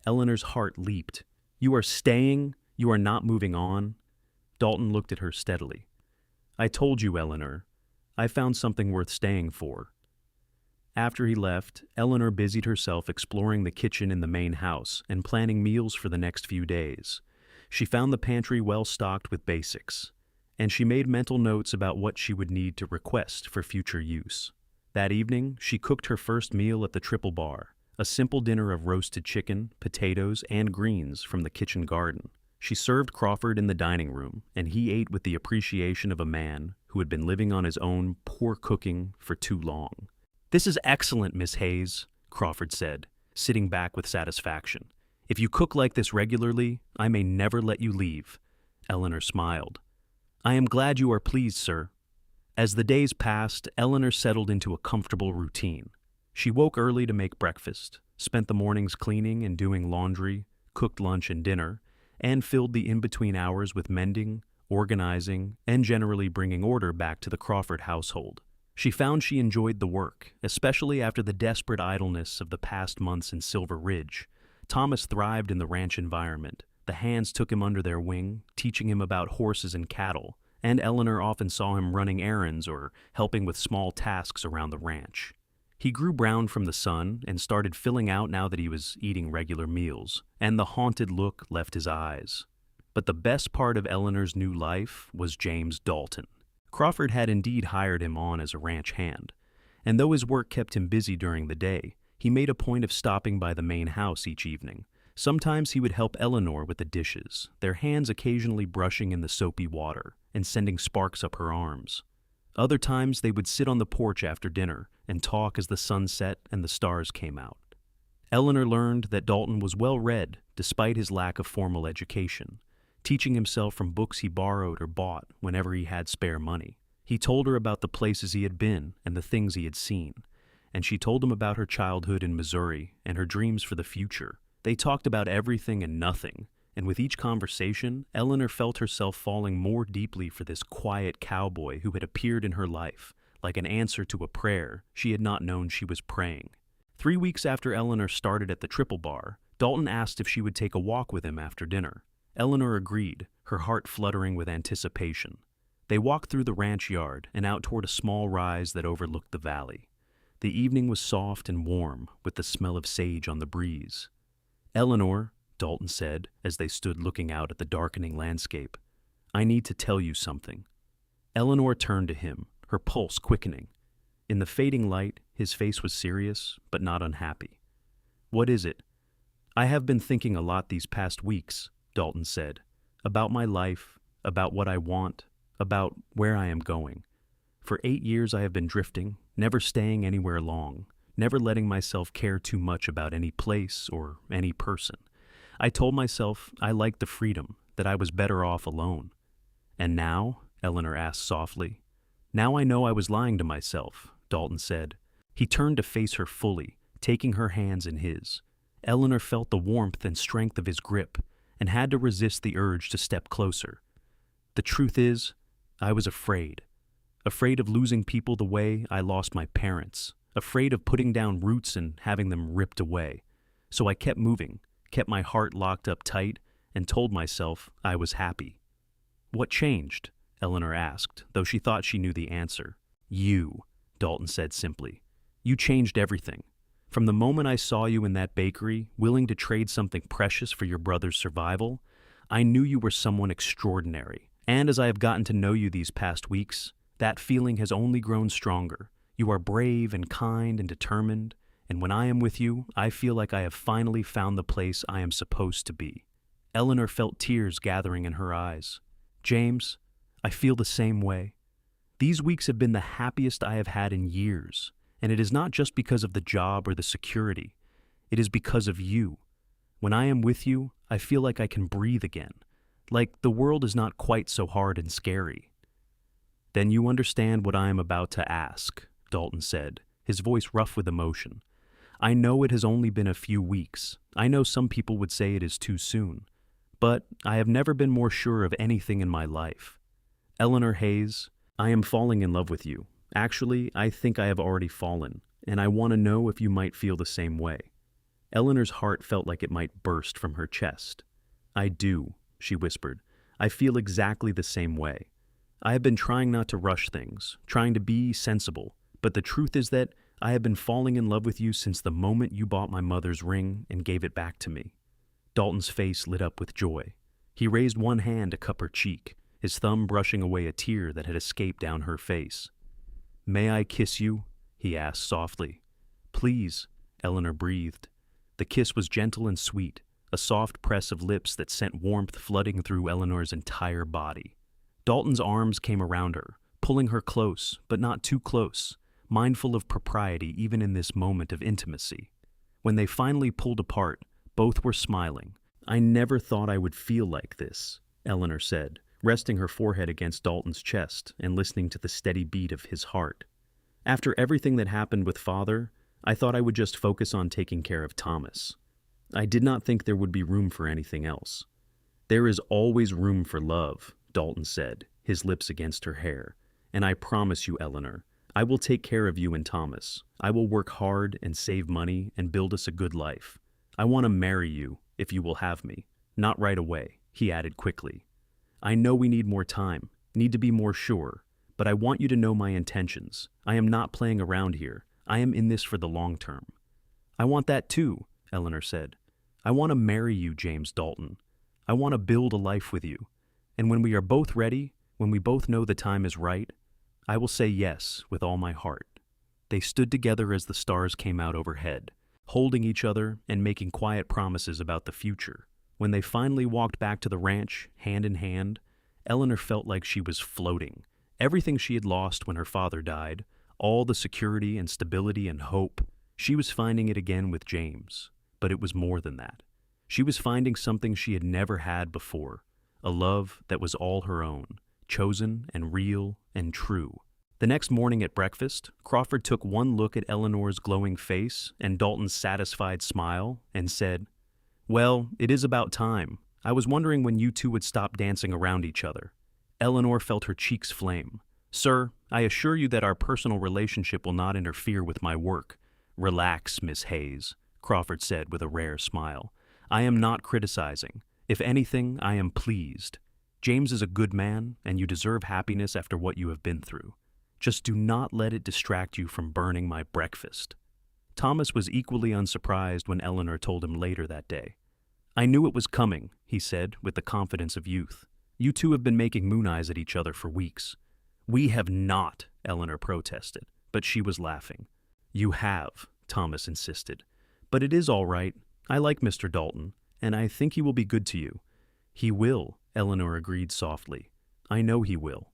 Eleanor's heart leaped. "You are staying? You are not moving on?" Dalton looked at her steadily. "I told you, Eleanor. I found something worth staying for." After he left, Eleanor busied herself exploring the kitchen in the main house and planning meals for the next few days. She found the pantry well stocked with basics, and she made mental notes about what she would need to request for future use. That evening, she cooked her first meal at the Triple Bar, a simple dinner of roasted chicken, potatoes, and greens from the kitchen garden. She served Crawford in the dining room, and he ate with the appreciation of a man who had been living on his own poor cooking for too long. "This is excellent, Miss Hayes," Crawford said, sitting back with satisfaction. "If you cook like this regularly, I may never let you leave." Eleanor smiled. "I am glad you are pleased, sir." As the days passed, Eleanor settled into a comfortable routine. She woke early to make breakfast, spent the mornings cleaning and doing laundry, cooked lunch and dinner, and filled the in-between hours with mending, organizing, and generally bringing order back to the Crawford household. She found she enjoyed the work, especially after the desperate idleness of the past months in Silver Ridge. Thomas thrived in the ranch environment. The hands took him under their wing, teaching him about horses and cattle, and Eleanor often saw him running errands or helping with small tasks around the ranch. He grew brown from the sun and started filling out now that he was eating regular meals, and the haunted look left his eyes. But the best part of Eleanor's new life was James Dalton. Crawford had indeed hired him on as a ranch hand, and though his work kept him busy during the day, he made a point of stopping by the main house each evening. Sometimes he would help Eleanor with the dishes, their hands occasionally brushing in the soapy water and sending sparks up her arms. Other times they would sit on the porch after dinner and talk as the sun set and the stars came out. Eleanor learned that Dalton was well read despite his lack of formal education, teaching himself from books he borrowed or bought whenever he had spare money. He told her about the places he had been and the things he had seen, and she told him about her childhood in Missouri and her dreams for the future. They talked about everything and nothing, and with each conversation, Eleanor felt herself falling more deeply for this quiet cowboy who had appeared in her life, like an answer to a prayer she had not known she was praying. 3 weeks after Eleanor started at the Triple Bar, Dalton asked if she would take a walk with him after dinner. Eleanor agreed, her heart fluttering with anticipation. They walked through the ranch yard and out toward a small rise that overlooked the valley. The evening was soft and warm, with the smell of sage on the breeze. "Eleanor," Dalton said as they stood looking out at the darkening landscape, "I need to tell you something." Eleanor turned to him, her pulse quickening. In the fading light, his face was serious, but not unhappy. "What is it?" "I have been thinking a lot these past weeks," Dalton said. "About my life, about what I want, about where I am going. For 8 years I have been drifting, never staying anywhere long, never letting myself care too much about any place or any person. I told myself I liked the freedom, that I was better off alone. And now?" Eleanor asked softly. "Now I know I was lying to myself," Dalton said. He turned to face her fully, taking her hands in his. Eleanor felt the warmth and strength of his grip and had to resist the urge to step closer. "The truth is, I was afraid. Afraid of losing people the way I lost my parents. Afraid of putting down roots and having them ripped away. So I kept moving, kept my heart locked up tight, and told myself I was happy." "What changed?" Eleanor asked, though she thought she knew the answer. "You," Dalton said simply. "You changed everything. From the moment I saw you in that bakery, willing to trade something precious for your brother's survival, I knew you were someone extraordinary. And as I have gotten to know you these past weeks, that feeling has only grown stronger. You are brave and kind and determined, and when I am with you, I feel like I have finally found the place I am supposed to be." Eleanor felt tears gathering in her eyes. "James, I feel the same way. These weeks have been the happiest I have had in years, and it is not just because of the job or the security. It is because of you. When I am with you, I feel like I can breathe again, like the world is not quite so hard and scary." "Then you understand what I am about to ask," Dalton said, his voice rough with emotion. "I know it has only been a few weeks. I know some people would say it is too soon. But I have never been more sure of anything in my life. Eleanor Hayes, I am falling in love with you. Actually, I think I have already fallen, and I want to know if you might feel the same way." Eleanor's heart felt like it might burst from her chest. "I do," she whispered. "I feel exactly the same way. I have been trying not to rush things, trying to be sensible, but the truth is that I have been falling in love with you since the moment you bought my mother's ring and gave it back to me." Dalton's face lit up with joy. He raised one hand to cup her cheek, his thumb brushing away a tear that had escaped down her face. "May I kiss you?" he asked softly. "Please," Eleanor breathed. The kiss was gentle and sweet, a soft press of lips that sent warmth flooding through Eleanor's entire body. Dalton's arms came around her, pulling her close, but not too close, mindful of propriety even in this moment of intimacy. When they finally pulled apart, both were smiling. "I never thought I would feel like this," Eleanor said, resting her forehead against Dalton's chest and listening to the steady beat of his heart. "After everything that happened with Father, I thought I would just focus on taking care of Thomas. I did not think there would be room for anything else." "There is always room for love," Dalton said, his lips against her hair. "And I promise you, Eleanor, I will take care of you and Thomas. I will work hard and save money and build us a good life. I want to marry you, if you will have me. Not right away," he added quickly. "I know we need more time, need to be more sure, but I want you to know my intentions. I am not playing around here. I am in this for the long term." "I want that too," Eleanor said. "I want to marry you, James Dalton. I want to build a life with you. And when we are both ready, when we both know the time is right, I will say yes with all my heart." They stood together as the stars came out overhead, holding each other and making quiet promises about the future. When they finally walked back to the ranch, hand in hand, Eleanor felt like she was floating. Everything she had lost when her father died, all the security and stability and hope, she was finding it again with James. But it was more than that. She was finding something she had never had before, a love that was all her own, chosen and real and true. The next morning at breakfast, Crawford took one look at Eleanor's glowing face and Dalton's satisfied smile and said, "Well, it is about time. I was wondering when you two would stop dancing around each other." Eleanor felt her cheeks flame. "Sir, I assure you that our personal relationship will not interfere with my work." "Relax, Miss Hayes," Crawford said with a rare smile. "I am not criticizing. If anything, I am pleased. James is a good man, and you deserve happiness after what you have been through. Just do not let it distract you from burning my breakfast." Thomas was equally unsurprised when Eleanor told him later that day. "I knew it was coming," he said with the confidence of youth. "You two have been making moon eyes at each other for weeks. "We have not," Eleanor protested, but she was laughing. "You have," Thomas insisted. "But it is all right. I like Mr. Dalton, and I think he will be good to you." "He will," Eleanor agreed softly. "I know he will."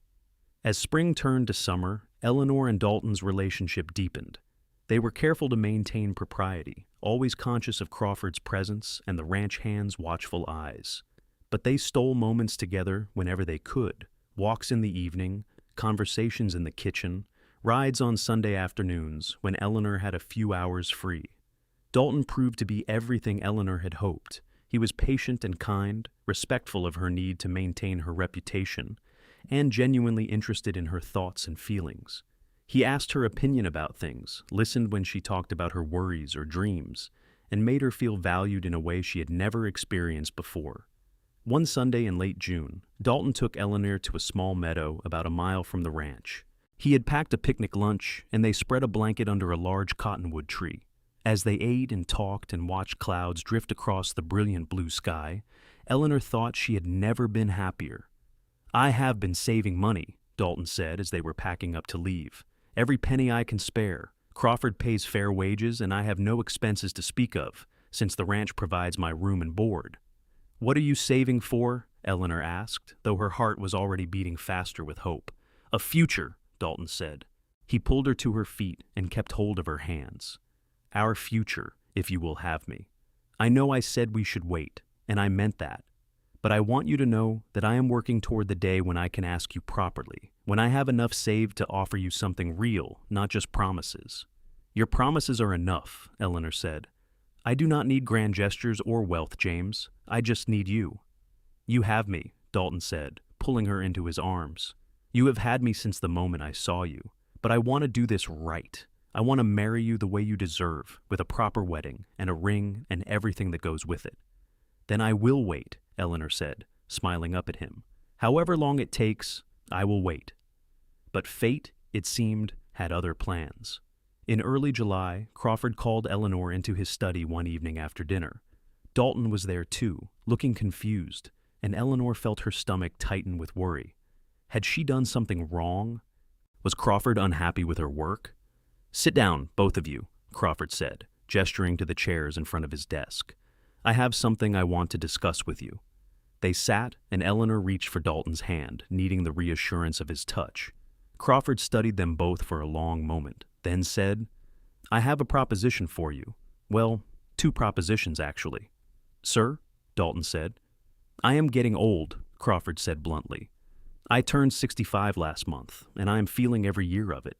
As spring turned to summer, Eleanor and Dalton's relationship deepened. They were careful to maintain propriety, always conscious of Crawford's presence and the ranch hand's watchful eyes. But they stole moments together whenever they could: walks in the evening, conversations in the kitchen, rides on Sunday afternoons when Eleanor had a few hours free. Dalton proved to be everything Eleanor had hoped. He was patient and kind, respectful of her need to maintain her reputation, and genuinely interested in her thoughts and feelings. He asked her opinion about things, listened when she talked about her worries or dreams, and made her feel valued in a way she had never experienced before. One Sunday in late June, Dalton took Eleanor to a small meadow about a mile from the ranch. He had packed a picnic lunch, and they spread a blanket under a large cottonwood tree. As they ate and talked and watched clouds drift across the brilliant blue sky, Eleanor thought she had never been happier. "I have been saving money," Dalton said as they were packing up to leave. "Every penny I can spare. Crawford pays fair wages, and I have no expenses to speak of, since the ranch provides my room and board." "What are you saving for?" Eleanor asked, though her heart was already beating faster with hope. "A future," Dalton said. He pulled her to her feet and kept hold of her hands. "Our future, if you will have me. I know I said we should wait, and I meant that. But I want you to know that I am working toward the day when I can ask you properly, when I have enough saved to offer you something real, not just promises." "Your promises are enough," Eleanor said. "I do not need grand gestures or wealth, James. I just need you." "You have me," Dalton said, pulling her into his arms. "You have had me since the moment I saw you. But I want to do this right. I want to marry you the way you deserve, with a proper wedding and a ring and everything that goes with it." "Then I will wait," Eleanor said, smiling up at him. "However long it takes, I will wait." But fate, it seemed, had other plans. In early July, Crawford called Eleanor into his study one evening after dinner. Dalton was there too, looking confused, and Eleanor felt her stomach tighten with worry. Had she done something wrong? Was Crawford unhappy with her work? "Sit down, both of you," Crawford said, gesturing to the chairs in front of his desk. "I have something I want to discuss with you." They sat, and Eleanor reached for Dalton's hand, needing the reassurance of his touch. Crawford studied them both for a long moment, then said, "I have a proposition for you. Well, two propositions, actually." "Sir?" Dalton said. "I am getting old," Crawford said bluntly. "I turned 65 last month, and I am feeling every year of it.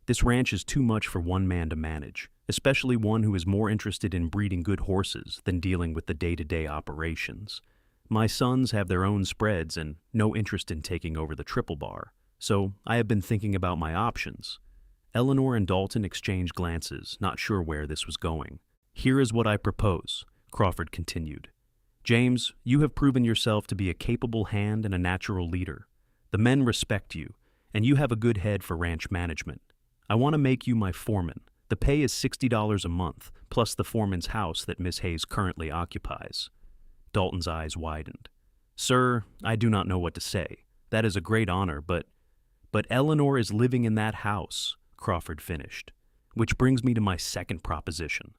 This ranch is too much for one man to manage, especially one who is more interested in breeding good horses than dealing with the day-to-day operations. My sons have their own spreads and no interest in taking over the triple bar, so I have been thinking about my options." Eleanor and Dalton exchanged glances, not sure where this was going. "Here is what I propose," Crawford continued. "James, you have proven yourself to be a capable hand and a natural leader. The men respect you, and you have a good head for ranch management. I want to make you my foreman. The pay is $60 a month, plus the foreman's house that Miss Hayes currently occupies." Dalton's eyes widened. "Sir, I do not know what to say. That is a great honor, but Eleanor is living in that house," Crawford finished. "Which brings me to my second proposition."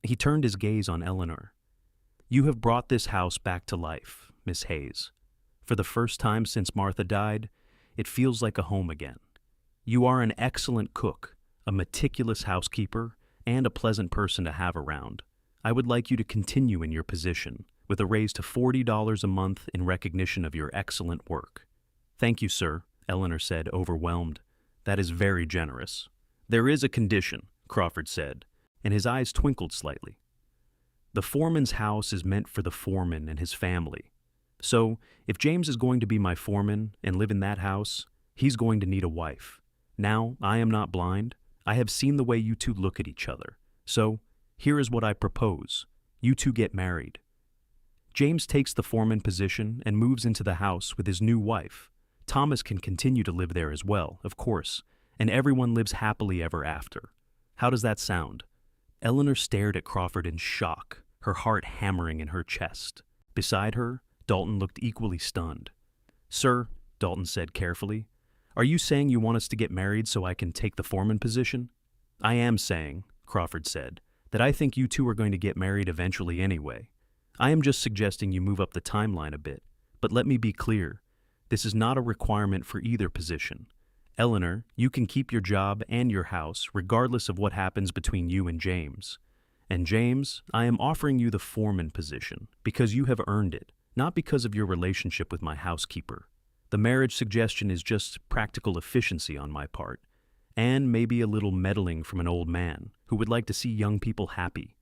He turned his gaze on Eleanor. "You have brought this house back to life, Miss Hayes. For the first time since Martha died, it feels like a home again. You are an excellent cook, a meticulous housekeeper, and a pleasant person to have around. I would like you to continue in your position, with a raise to $40 a month in recognition of your excellent work." "Thank you, sir," Eleanor said, overwhelmed. "That is very generous." "There is a condition," Crawford said, and his eyes twinkled slightly. "The foreman's house is meant for the foreman and his family. So, if James is going to be my foreman and live in that house, he's going to need a wife. Now, I am not blind. I have seen the way you two look at each other. So, here is what I propose. You two get married. James takes the foreman position and moves into the house with his new wife. Thomas can continue to live there as well, of course, and everyone lives happily ever after. How does that sound?" Eleanor stared at Crawford in shock, her heart hammering in her chest. Beside her, Dalton looked equally stunned. "Sir," Dalton said carefully, Are you saying you want us to get married so I can take the foreman position? I am saying, Crawford said, that I think you two are going to get married eventually anyway. I am just suggesting you move up the timeline a bit. But let me be clear. This is not a requirement for either position. Eleanor, you can keep your job and your house regardless of what happens between you and James. And James, I am offering you the foreman position because you have earned it, not because of your relationship with my housekeeper. The marriage suggestion is just practical efficiency on my part, and maybe a little meddling from an old man who would like to see young people happy.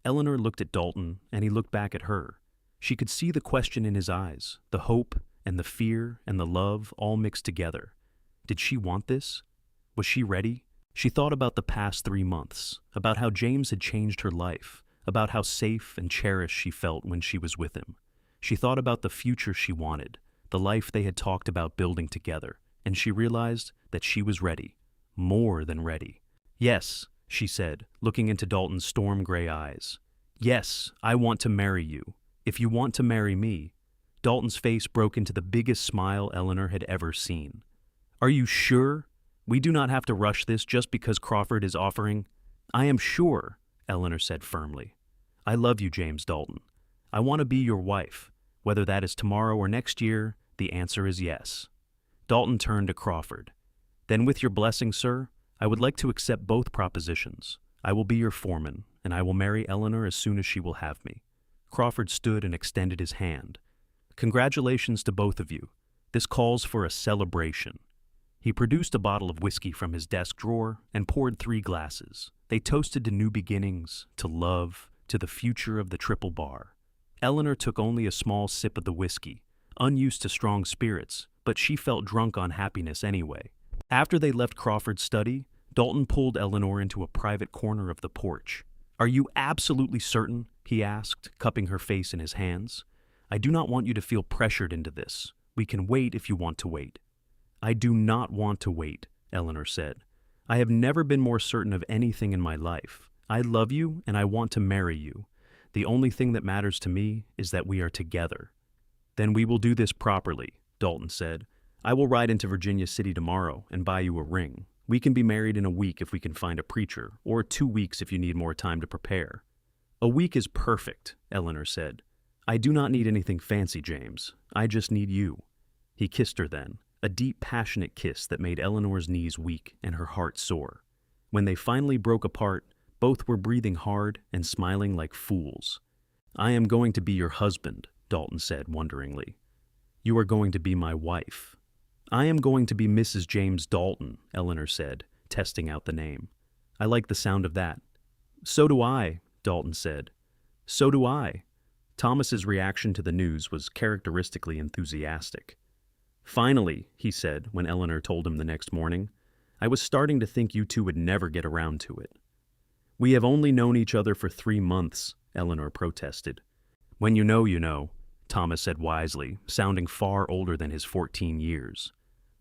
Eleanor looked at Dalton, and he looked back at her. She could see the question in his eyes, the hope and the fear and the love all mixed together. Did she want this? Was she ready? She thought about the past 3 months, about how James had changed her life, about how safe and cherished she felt when she was with him. She thought about the future she wanted, the life they had talked about building together, and she realized that she was ready, more than ready. Yes, she said, looking into Dalton's storm-gray eyes. Yes, I want to marry you. If you want to marry me. Dalton's face broke into the biggest smile Eleanor had ever seen. Are you sure? We do not have to rush this just because Crawford is offering. I am sure, Eleanor said firmly. I love you, James Dalton. I want to be your wife. Whether that is tomorrow or next year, the answer is yes. Dalton turned to Crawford. Then with your blessing, sir, I would like to accept both propositions. I will be your foreman, and I will marry Eleanor as soon as she will have me. Crawford stood and extended his hand. Congratulations to both of you. This calls for a celebration. He produced a bottle of whiskey from his desk drawer and poured 3 glasses. They toasted to new beginnings, to love, to the future of the Triple Bar. Eleanor took only a small sip of the whiskey, unused to strong spirits, but she felt drunk on happiness anyway. After they left Crawford's study, Dalton pulled Eleanor into a private corner of the porch. Are you absolutely certain? He asked, cupping her face in his hands. I do not want you to feel pressured into this. We can wait if you want to wait. I do not want to wait, Eleanor said. I have never been more certain of anything in my life. I love you and I want to marry you. The only thing that matters to me is that we are together. Then we will do this properly, Dalton said. I will ride into Virginia City tomorrow and buy you a ring. We can be married in a week if we can find a preacher, or 2 weeks if you need more time to prepare. A week is perfect, Eleanor said. I do not need anything fancy, James. I just need you. He kissed her then, a deep, passionate kiss that made Eleanor's knees weak and her heart sore. When they finally broke apart, both were breathing hard and smiling like fools. I am going to be your husband, Dalton said wonderingly. You are going to be my wife. I am going to be Mrs. James Dalton, Eleanor said, testing out the name. I like the sound of that. So do I, Dalton said. So do I. Thomas's reaction to the news was characteristically enthusiastic. Finally, he said when Eleanor told him the next morning, I was starting to think you two would never get around to it. We have only known each other for 3 months, Eleanor protested. When you know, Thomas said wisely, sounding far older than his 14 years.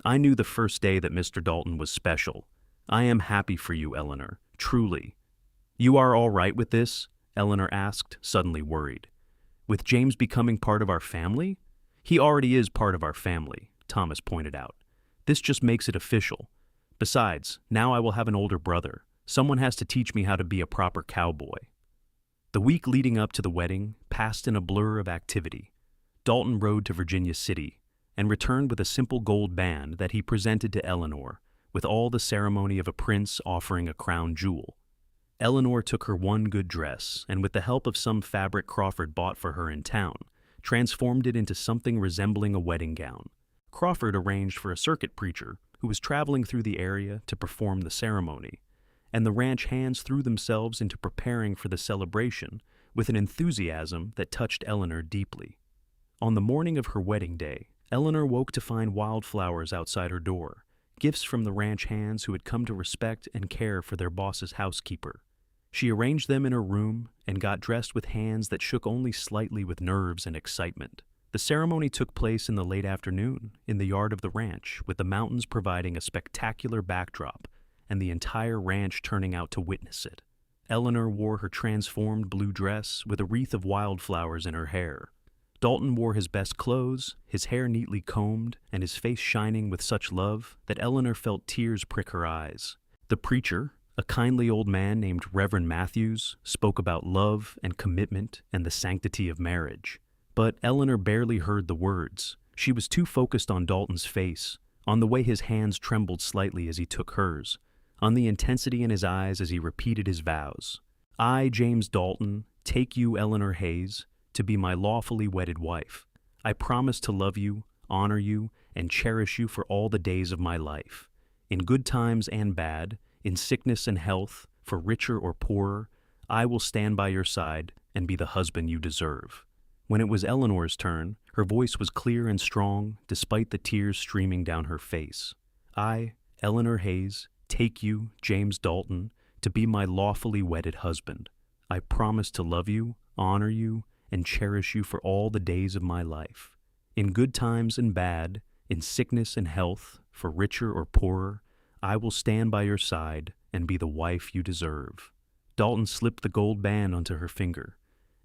I knew the first day that Mr. Dalton was special. I am happy for you, Eleanor, truly. You are all right with this? Eleanor asked, suddenly worried. With James becoming part of our family? He already is part of our family, Thomas pointed out. This just makes it official. Besides, now I will have an older brother. Someone has to teach me how to be a proper cowboy. The week leading up to the wedding passed in a blur of activity. Dalton rode to Virginia City and returned with a simple gold band that he presented to Eleanor, with all the ceremony of a prince offering a crown jewel. Eleanor took her one good dress and, with the help of some fabric Crawford bought for her in town, transformed it into something resembling a wedding gown. Crawford arranged for a circuit preacher who was traveling through the area to perform the ceremony, and the ranch hands threw themselves into preparing for the celebration with an enthusiasm that touched Eleanor deeply. On the morning of her wedding day, Eleanor woke to find wildflowers outside her door, gifts from the ranch hands who had come to respect and care for their boss's housekeeper. She arranged them in her room and got dressed with hands that shook only slightly with nerves and excitement. The ceremony took place in the late afternoon, in the yard of the ranch, with the mountains providing a spectacular backdrop and the entire ranch turning out to witness it. Eleanor wore her transformed blue dress with a wreath of wildflowers in her hair. Dalton wore his best clothes, his hair neatly combed, and his face shining with such love that Eleanor felt tears prick her eyes. The preacher, a kindly old man named Reverend Matthews, spoke about love and commitment and the sanctity of marriage. But Eleanor barely heard the words. She was too focused on Dalton's face, on the way his hands trembled slightly as he took hers, on the intensity in his eyes as he repeated his vows. I, James Dalton, take you, Eleanor Hayes, to be my lawfully wedded wife. I promise to love you, honor you, and cherish you for all the days of my life. In good times and bad, in sickness and health, for richer or poorer, I will stand by your side and be the husband you deserve. When it was Eleanor's turn, her voice was clear and strong, despite the tears streaming down her face. I, Eleanor Hayes, take you, James Dalton, to be my lawfully wedded husband. I promise to love you, honor you, and cherish you for all the days of my life. In good times and bad, in sickness and health, for richer or poorer, I will stand by your side and be the wife you deserve. Dalton slipped the gold band onto her finger,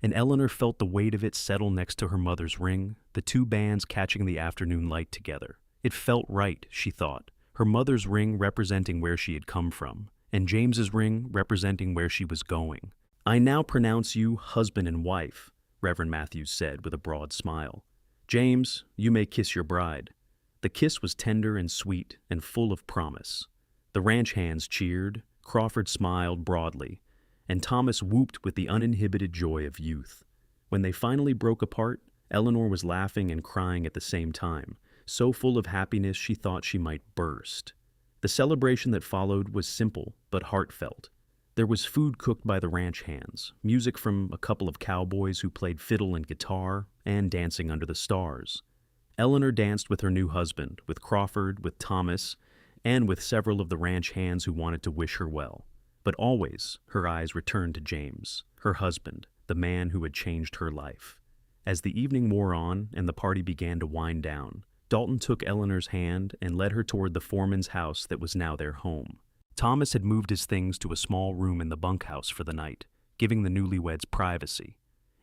and Eleanor felt the weight of it settle next to her mother's ring, the two bands catching the afternoon light together. It felt right, she thought, her mother's ring representing where she had come from, and James's ring representing where she was going. I now pronounce you husband and wife, Reverend Matthews said with a broad smile. James, you may kiss your bride. The kiss was tender and sweet and full of promise. The ranch hands cheered, Crawford smiled broadly, and Thomas whooped with the uninhibited joy of youth. When they finally broke apart, Eleanor was laughing and crying at the same time, so full of happiness she thought she might burst. The celebration that followed was simple but heartfelt. There was food cooked by the ranch hands, music from a couple of cowboys who played fiddle and guitar, and dancing under the stars. Eleanor danced with her new husband, with Crawford, with Thomas, and with several of the ranch hands who wanted to wish her well. But always, her eyes returned to James, her husband, the man who had changed her life. As the evening wore on and the party began to wind down, Dalton took Eleanor's hand and led her toward the foreman's house that was now their home. Thomas had moved his things to a small room in the bunkhouse for the night, giving the newlyweds privacy.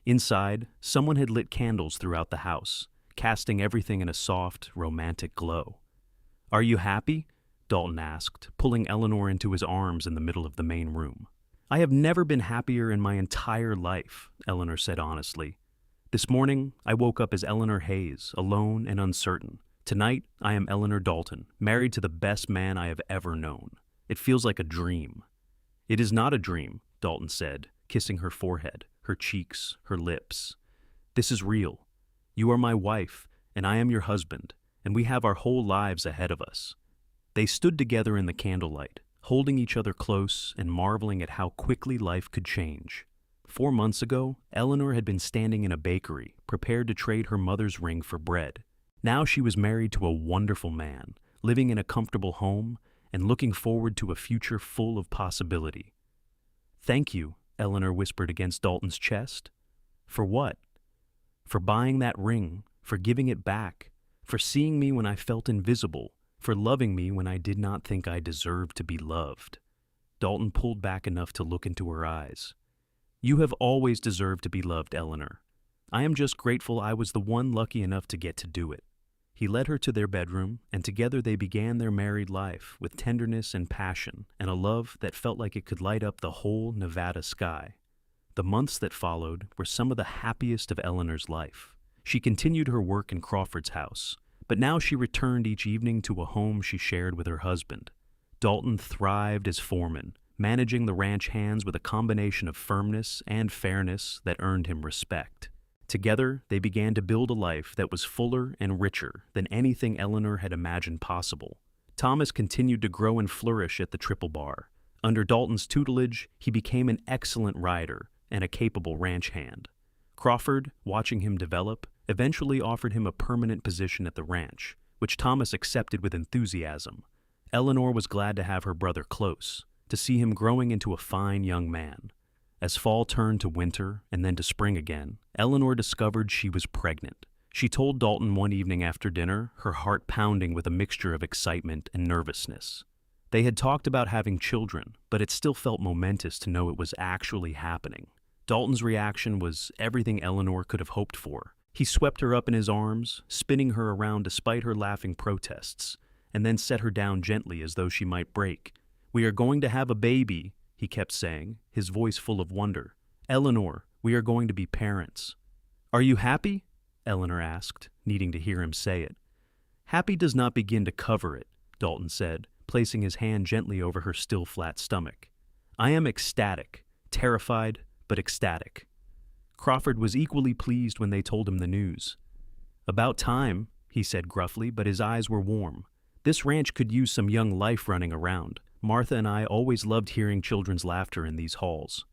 Inside, someone had lit candles throughout the house, casting everything in a soft, romantic glow. Are you happy? Dalton asked, pulling Eleanor into his arms in the middle of the main room. I have never been happier in my entire life, Eleanor said honestly. This morning, I woke up as Eleanor Hayes, alone and uncertain. Tonight, I am Eleanor Dalton, married to the best man I have ever known. It feels like a dream. It is not a dream, Dalton said, kissing her forehead, her cheeks, her lips. This is real. You are my wife, and I am your husband, and we have our whole lives ahead of us. They stood together in the candlelight, holding each other close and marveling at how quickly life could change. 4 months ago, Eleanor had been standing in a bakery, prepared to trade her mother's ring for bread. Now she was married to a wonderful man, living in a comfortable home, and looking forward to a future full of possibility. Thank you, Eleanor whispered against Dalton's chest. For what? For buying that ring, for giving it back, for seeing me when I felt invisible, for loving me when I did not think I deserved to be loved. Dalton pulled back enough to look into her eyes. You have always deserved to be loved, Eleanor. I am just grateful I was the one lucky enough to get to do it. He led her to their bedroom, and together they began their married life with tenderness and passion and a love that felt like it could light up the whole Nevada sky. The months that followed were some of the happiest of Eleanor's life. She continued her work in Crawford's house, but now she returned each evening to a home she shared with her husband. Dalton thrived as foreman, managing the ranch hands with a combination of firmness and fairness that earned him respect. Together, they began to build a life that was fuller and richer than anything Eleanor had imagined possible. Thomas continued to grow and flourish at the Triple Bar. Under Dalton's tutelage, he became an excellent rider and a capable ranch hand. Crawford, watching him develop, eventually offered him a permanent position at the ranch, which Thomas accepted with enthusiasm. Eleanor was glad to have her brother close, to see him growing into a fine young man. As fall turned to winter and then to spring again, Eleanor discovered she was pregnant. She told Dalton one evening after dinner, her heart pounding with a mixture of excitement and nervousness. They had talked about having children, but it still felt momentous to know it was actually happening. Dalton's reaction was everything Eleanor could have hoped for. He swept her up in his arms, spinning her around despite her laughing protests, and then set her down gently as though she might break. "We are going to have a baby," he kept saying, his voice full of wonder. "Eleanor, we are going to be parents." "Are you happy?" Eleanor asked, needing to hear him say it. "Happy does not begin to cover it," Dalton said, placing his hand gently over her still flat stomach. "I am ecstatic, terrified, but ecstatic." Crawford was equally pleased when they told him the news. "About time," he said gruffly, but his eyes were warm. "This ranch could use some young life running around. Martha and I always loved hearing children's laughter in these halls."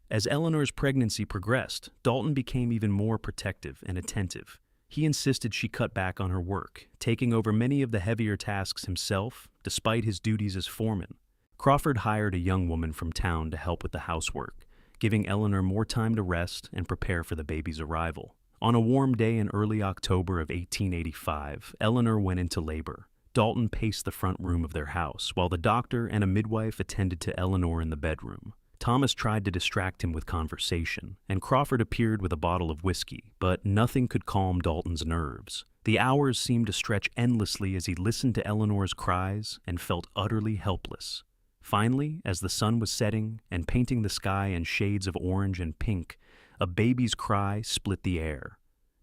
As Eleanor's pregnancy progressed, Dalton became even more protective and attentive. He insisted she cut back on her work, taking over many of the heavier tasks himself, despite his duties as foreman. Crawford hired a young woman from town to help with the housework, giving Eleanor more time to rest and prepare for the baby's arrival. On a warm day in early October of 1885, Eleanor went into labor. Dalton paced the front room of their house, while the doctor and a midwife attended to Eleanor in the bedroom. Thomas tried to distract him with conversation, and Crawford appeared with a bottle of whiskey, but nothing could calm Dalton's nerves. The hours seemed to stretch endlessly as he listened to Eleanor's cries and felt utterly helpless. Finally, as the sun was setting and painting the sky in shades of orange and pink, a baby's cry split the air.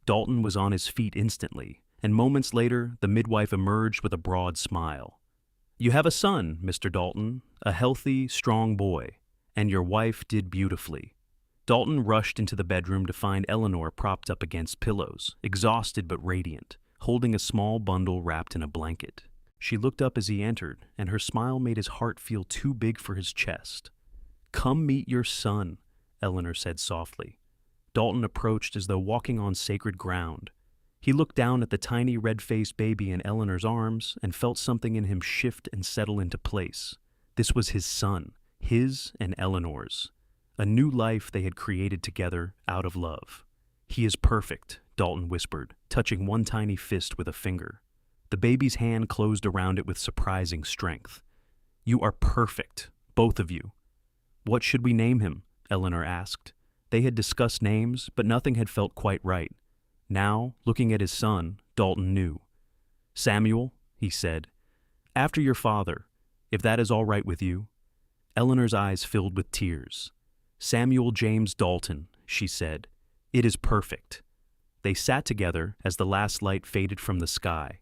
Dalton was on his feet instantly, and moments later, the midwife emerged with a broad smile. "You have a son, Mr. Dalton, a healthy, strong boy, and your wife did beautifully." Dalton rushed into the bedroom to find Eleanor propped up against pillows, exhausted but radiant, holding a small bundle wrapped in a blanket. She looked up as he entered, and her smile made his heart feel too big for his chest. "Come meet your son," Eleanor said softly. Dalton approached as though walking on sacred ground. He looked down at the tiny red-faced baby in Eleanor's arms and felt something in him shift and settle into place. This was his son, his and Eleanor's. A new life they had created together out of love. "He is perfect," Dalton whispered, touching one tiny fist with a finger. The baby's hand closed around it with surprising strength. "You are perfect, both of you." "What should we name him?" Eleanor asked. They had discussed names, but nothing had felt quite right. Now, looking at his son, Dalton knew. "Samuel," he said, "after your father, if that is all right with you." Eleanor's eyes filled with tears. "Samuel James Dalton," she said. "It is perfect." They sat together as the last light faded from the sky,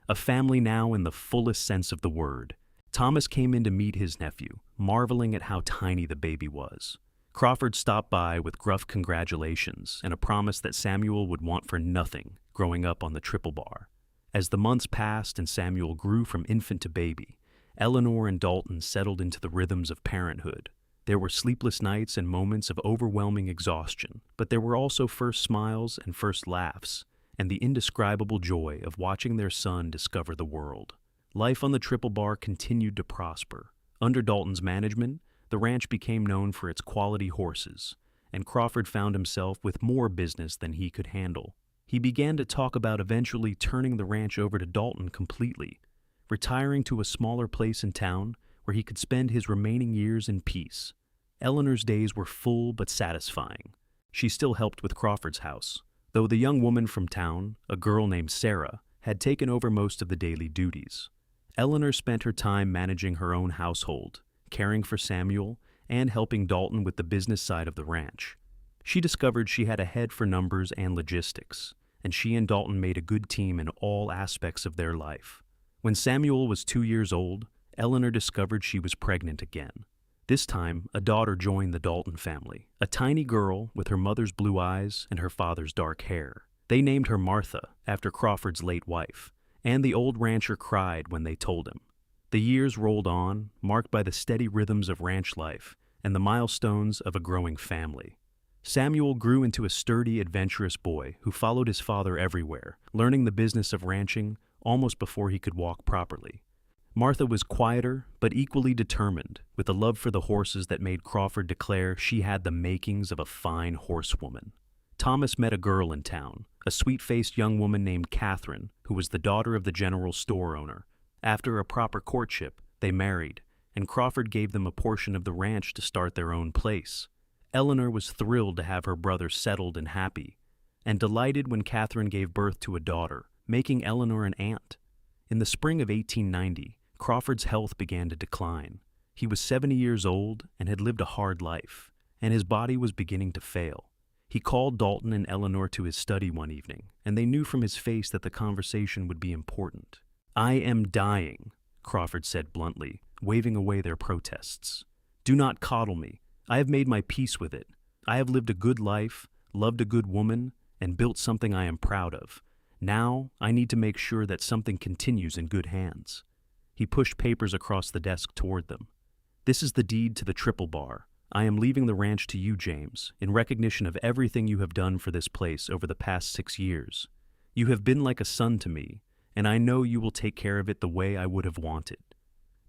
a family now in the fullest sense of the word. Thomas came in to meet his nephew, marveling at how tiny the baby was. Crawford stopped by with gruff congratulations and a promise that Samuel would want for nothing growing up on the Triple Bar. As the months passed and Samuel grew from infant to baby, Eleanor and Dalton settled into the rhythms of parenthood. There were sleepless nights and moments of overwhelming exhaustion, but there were also first smiles and first laughs, and the indescribable joy of watching their son discover the world. Life on the Triple Bar continued to prosper. Under Dalton's management, the ranch became known for its quality horses, and Crawford found himself with more business than he could handle. He began to talk about eventually turning the ranch over to Dalton completely, retiring to a smaller place in town where he could spend his remaining years in peace. Eleanor's days were full but satisfying. She still helped with Crawford's house, though the young woman from town, a girl named Sarah, had taken over most of the daily duties. Eleanor spent her time managing her own household, caring for Samuel, and helping Dalton with the business side of the ranch. She discovered she had a head for numbers and logistics, and she and Dalton made a good team in all aspects of their life. When Samuel was 2 years old, Eleanor discovered she was pregnant again. This time, a daughter joined the Dalton family, a tiny girl with her mother's blue eyes and her father's dark hair. They named her Martha, after Crawford's late wife, and the old rancher cried when they told him. The years rolled on, marked by the steady rhythms of ranch life and the milestones of a growing family. Samuel grew into a sturdy, adventurous boy who followed his father everywhere, learning the business of ranching almost before he could walk properly. Martha was quieter, but equally determined, with a love for the horses that made Crawford declare she had the makings of a fine horsewoman. Thomas met a girl in town, a sweet-faced young woman named Catherine, who was the daughter of the general store owner. After a proper courtship, they married, and Crawford gave them a portion of the ranch to start their own place. Eleanor was thrilled to have her brother settled and happy. and delighted when Catherine gave birth to a daughter, making Eleanor an aunt. In the spring of 1890, Crawford's health began to decline. He was 70 years old and had lived a hard life, and his body was beginning to fail. He called Dalton and Eleanor to his study one evening, and they knew from his face that the conversation would be important. "I am dying," Crawford said bluntly, waving away their protests. "Do not coddle me. I have made my peace with it. I have lived a good life, loved a good woman, and built something I am proud of. Now, I need to make sure that something continues in good hands." He pushed papers across the desk toward them. "This is the deed to the Triple Bar. I am leaving the ranch to you, James, in recognition of everything you have done for this place over the past 6 years. You have been like a son to me, and I know you will take care of it the way I would have wanted."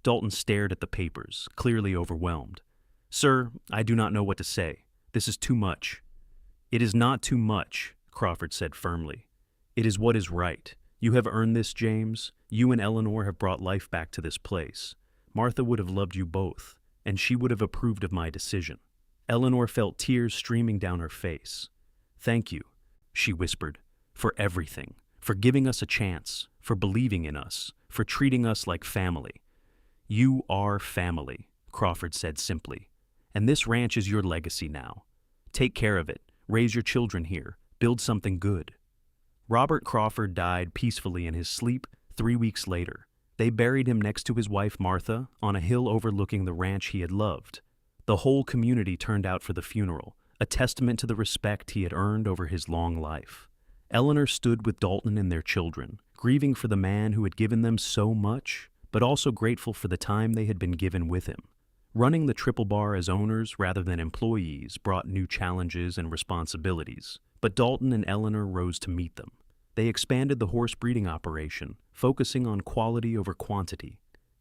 Dalton stared at the papers, clearly overwhelmed. "Sir, I do not know what to say. This is too much." "It is not too much," Crawford said firmly. "It is what is right. You have earned this, James. You and Eleanor have brought life back to this place. Martha would have loved you both, and she would have approved of my decision." Eleanor felt tears streaming down her face. "Thank you," she whispered, "for everything, for giving us a chance, for believing in us, for treating us like family." "You are family," Crawford said simply, "and this ranch is your legacy now. Take care of it, raise your children here, build something good." Robert Crawford died peacefully in his sleep 3 weeks later. They buried him next to his wife Martha on a hill overlooking the ranch he had loved. The whole community turned out for the funeral, a testament to the respect he had earned over his long life. Eleanor stood with Dalton and their children, grieving for the man who had given them so much, but also grateful for the time they had been given with him. Running the Triple Bar as owners rather than employees brought new challenges and responsibilities, but Dalton and Eleanor rose to meet them. They expanded the horse breeding operation, focusing on quality over quantity,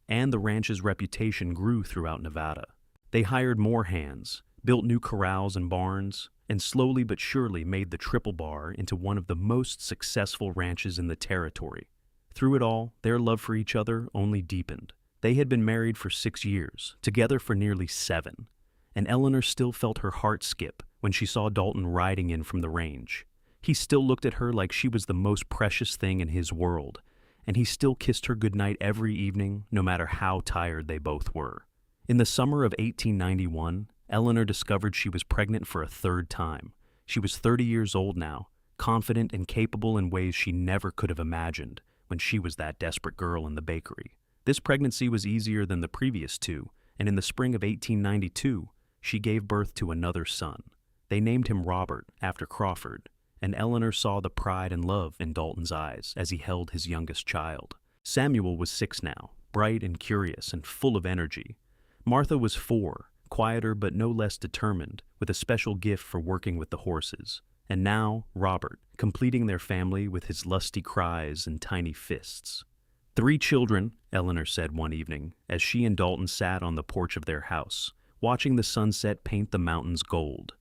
and the ranch's reputation grew throughout Nevada. They hired more hands, built new corrals and barns, and slowly but surely made the Triple Bar into one of the most successful ranches in the territory. Through it all, their love for each other only deepened. They had been married for 6 years, together for nearly 7, and Eleanor still felt her heart skip when she saw Dalton riding in from the range. He still looked at her like she was the most precious thing in his world, and he still kissed her goodnight every evening, no matter how tired they both were. In the summer of 1891, Eleanor discovered she was pregnant for a 3rd time. She was 30 years old now, confident and capable in ways she never could have imagined when she was that desperate girl in the bakery. This pregnancy was easier than the previous 2, and in the spring of 1892, she gave birth to another son. They named him Robert, after Crawford, and Eleanor saw the pride and love in Dalton's eyes as he held his youngest child. Samuel was 6 now, bright and curious and full of energy. Martha was 4, quieter but no less determined, with a special gift for working with the horses. And now, Robert, completing their family with his lusty cries and tiny fists. 3 children, Eleanor said one evening, as she and Dalton sat on the porch of their house, watching the sunset paint the mountains gold.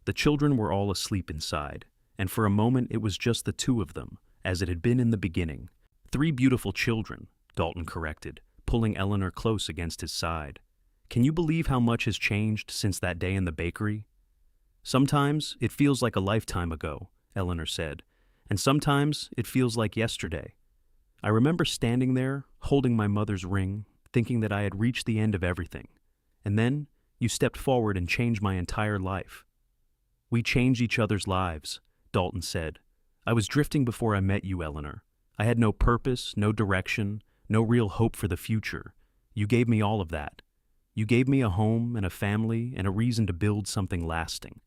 The children were all asleep inside, and for a moment it was just the 2 of them, as it had been in the beginning. 3 beautiful children, Dalton corrected, pulling Eleanor close against his side. "Can you believe how much has changed since that day in the bakery?" "Sometimes it feels like a lifetime ago," Eleanor said, "and sometimes it feels like yesterday. I remember standing there, holding my mother's ring, thinking that I had reached the end of everything. And then you stepped forward and changed my entire life." "We changed each other's lives," Dalton said. "I was drifting before I met you, Eleanor. I had no purpose, no direction, no real hope for the future. You gave me all of that. You gave me a home and a family and a reason to build something lasting."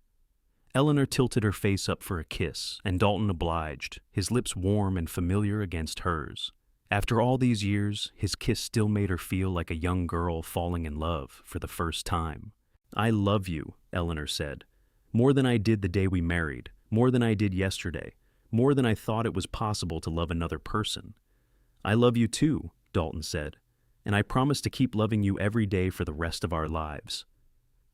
Eleanor tilted her face up for a kiss, and Dalton obliged, his lips warm and familiar against hers. After all these years, his kiss still made her feel like a young girl falling in love for the first time. "I love you," Eleanor said, "more than I did the day we married, more than I did yesterday, more than I thought it was possible to love another person." "I love you too," Dalton said, "and I promise to keep loving you every day for the rest of our lives."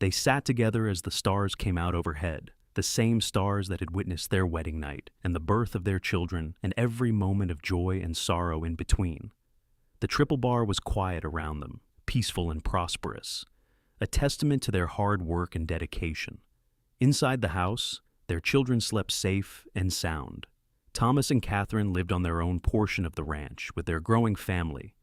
They sat together as the stars came out overhead, the same stars that had witnessed their wedding night and the birth of their children and every moment of joy and sorrow in between. The Triple Bar was quiet around them, peaceful and prosperous, a testament to their hard work and dedication. Inside the house, Their children slept safe and sound. Thomas and Catherine lived on their own portion of the ranch with their growing family.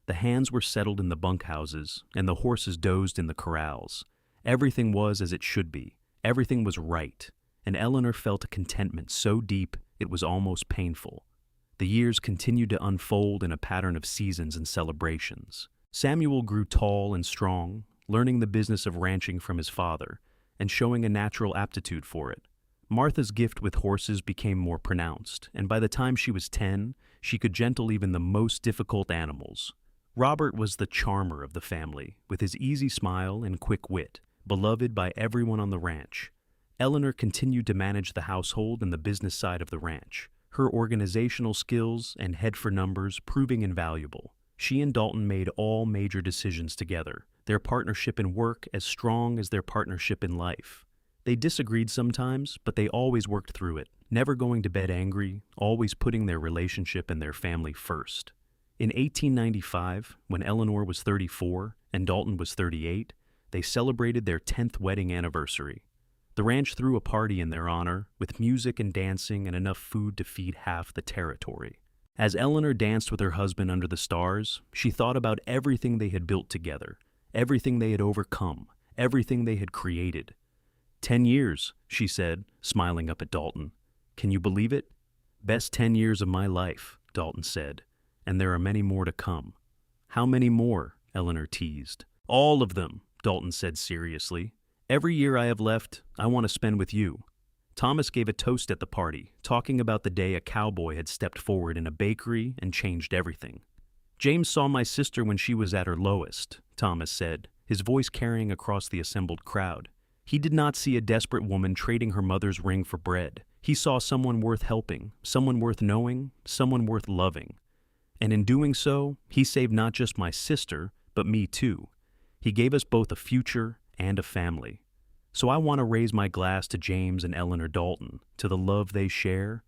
The hands were settled in the bunkhouses, and the horses dozed in the corrals. Everything was as it should be. Everything was right, and Eleanor felt a contentment so deep it was almost painful. The years continued to unfold in a pattern of seasons and celebrations. Samuel grew tall and strong, learning the business of ranching from his father, and showing a natural aptitude for it. Martha's gift with horses became more pronounced, and by the time she was 10, she could gentle even the most difficult animals. Robert was the charmer of the family, with his easy smile and quick wit, beloved by everyone on the ranch. Eleanor continued to manage the household and the business side of the ranch, her organizational skills and head for numbers proving invaluable. She and Dalton made all major decisions together, their partnership in work as strong as their partnership in life. They disagreed sometimes, but they always worked through it, never going to bed angry, always putting their relationship and their family first. In 1895, when Eleanor was 34 and Dalton was 38, they celebrated their 10th wedding anniversary. The ranch threw a party in their honor, with music and dancing and enough food to feed half the territory. As Eleanor danced with her husband under the stars, she thought about everything they had built together, everything they had overcome, everything they had created. 10 years, she said, smiling up at Dalton. Can you believe it? Best 10 years of my life, Dalton said, and there are many more to come. How many more? Eleanor teased. All of them, Dalton said seriously. Every year I have left, I want to spend with you. Thomas gave a toast at the party, talking about the day a cowboy had stepped forward in a bakery and changed everything. James saw my sister when she was at her lowest, Thomas said, his voice carrying across the assembled crowd. He did not see a desperate woman trading her mother's ring for bread. He saw someone worth helping, someone worth knowing, someone worth loving. And in doing so, he saved not just my sister, but me too. He gave us both a future and a family. So I want to raise my glass to James and Eleanor Dalton, to the love they share,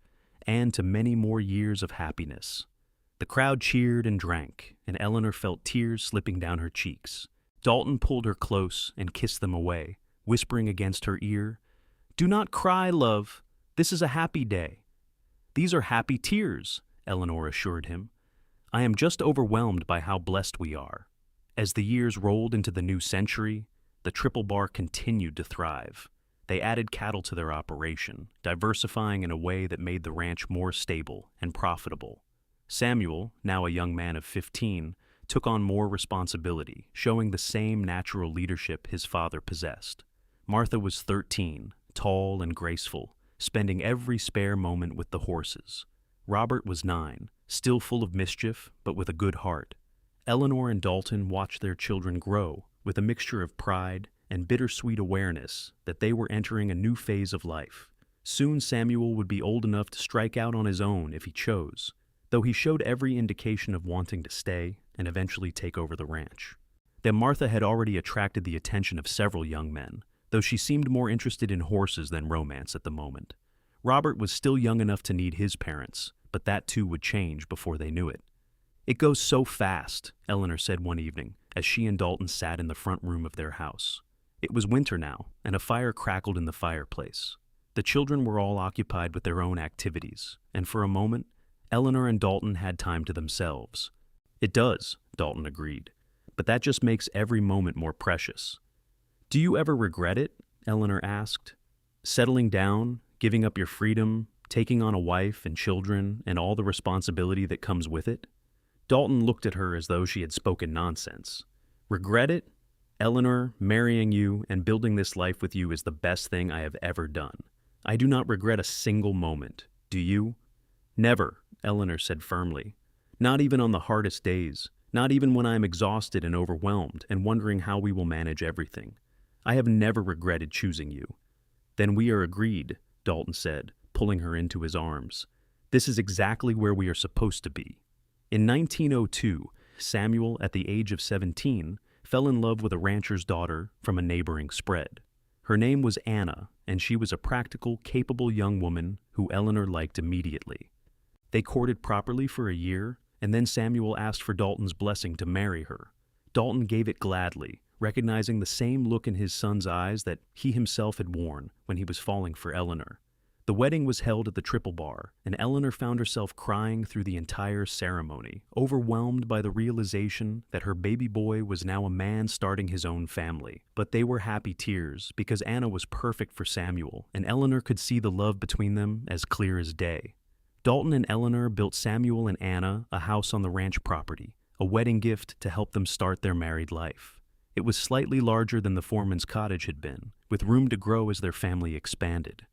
and to many more years of happiness. The crowd cheered and drank, and Eleanor felt tears slipping down her cheeks. Dalton pulled her close and kissed them away, whispering against her ear, "Do not cry, love. This is a happy day." "These are happy tears," Eleanor assured him. "I am just overwhelmed by how blessed we are." As the years rolled into the new century, the Triple Bar continued to thrive. They added cattle to their operation, diversifying in a way that made the ranch more stable and profitable. Samuel, now a young man of 15, took on more responsibility, showing the same natural leadership his father possessed. Martha was 13, tall and graceful, spending every spare moment with the horses. Robert was 9, still full of mischief, but with a good heart. Eleanor and Dalton watched their children grow, with a mixture of pride and bittersweet awareness that they were entering a new phase of life. Soon Samuel would be old enough to strike out on his own if he chose, though he showed every indication of wanting to stay and eventually take over the ranch. Then Martha had already attracted the attention of several young men, though she seemed more interested in horses than romance at the moment. Robert was still young enough to need his parents, but that too would change before they knew it. "It goes so fast," Eleanor said one evening, as she and Dalton sat in the front room of their house. It was winter now, and a fire crackled in the fireplace. The children were all occupied with their own activities, and for a moment, Eleanor and Dalton had time to themselves. "It does," Dalton agreed, "but that just makes every moment more precious." "Do you ever regret it?" Eleanor asked. "Settling down, giving up your freedom, taking on a wife and children, and all the responsibility that comes with it?" Dalton looked at her as though she had spoken nonsense. "Regret it? Eleanor, marrying you and building this life with you is the best thing I have ever done. I do not regret a single moment. Do you?" "Never," Eleanor said firmly. "Not even on the hardest days, not even when I am exhausted and overwhelmed and wondering how we will manage everything. I have never regretted choosing you." "Then we are agreed," Dalton said, pulling her into his arms. "This is exactly where we are supposed to be." In 1902, Samuel, at the age of 17, fell in love with a rancher's daughter from a neighboring spread. Her name was Anna, and she was a practical, capable young woman who Eleanor liked immediately. They courted properly for a year, and then Samuel asked for Dalton's blessing to marry her. Dalton gave it gladly, recognizing the same look in his son's eyes that he himself had worn when he was falling for Eleanor. The wedding was held at the Triple Bar, and Eleanor found herself crying through the entire ceremony, overwhelmed by the realization that her baby boy was now a man starting his own family. But they were happy tears, because Anna was perfect for Samuel, and Eleanor could see the love between them as clear as day. Dalton and Eleanor built Samuel and Anna a house on the ranch property, a wedding gift to help them start their married life. It was slightly larger than the foreman's cottage had been, with room to grow as their family expanded.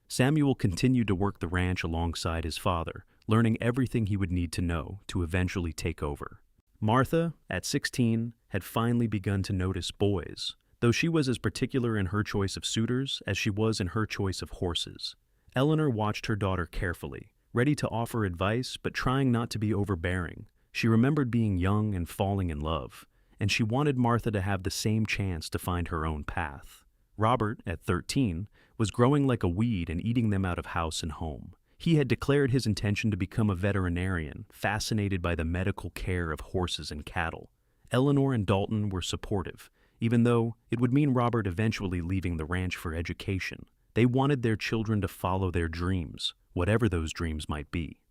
Samuel continued to work the ranch alongside his father, learning everything he would need to know to eventually take over. Martha, at 16, had finally begun to notice boys, though she was as particular in her choice of suitors as she was in her choice of horses. Eleanor watched her daughter carefully, ready to offer advice but trying not to be overbearing. She remembered being young and falling in love, and she wanted Martha to have the same chance to find her own path. Robert, at 13, was growing like a weed and eating them out of house and home. He had declared his intention to become a veterinarian, fascinated by the medical care of horses and cattle. Eleanor and Dalton were supportive, even though it would mean Robert eventually leaving the ranch for education. They wanted their children to follow their dreams, whatever those dreams might be.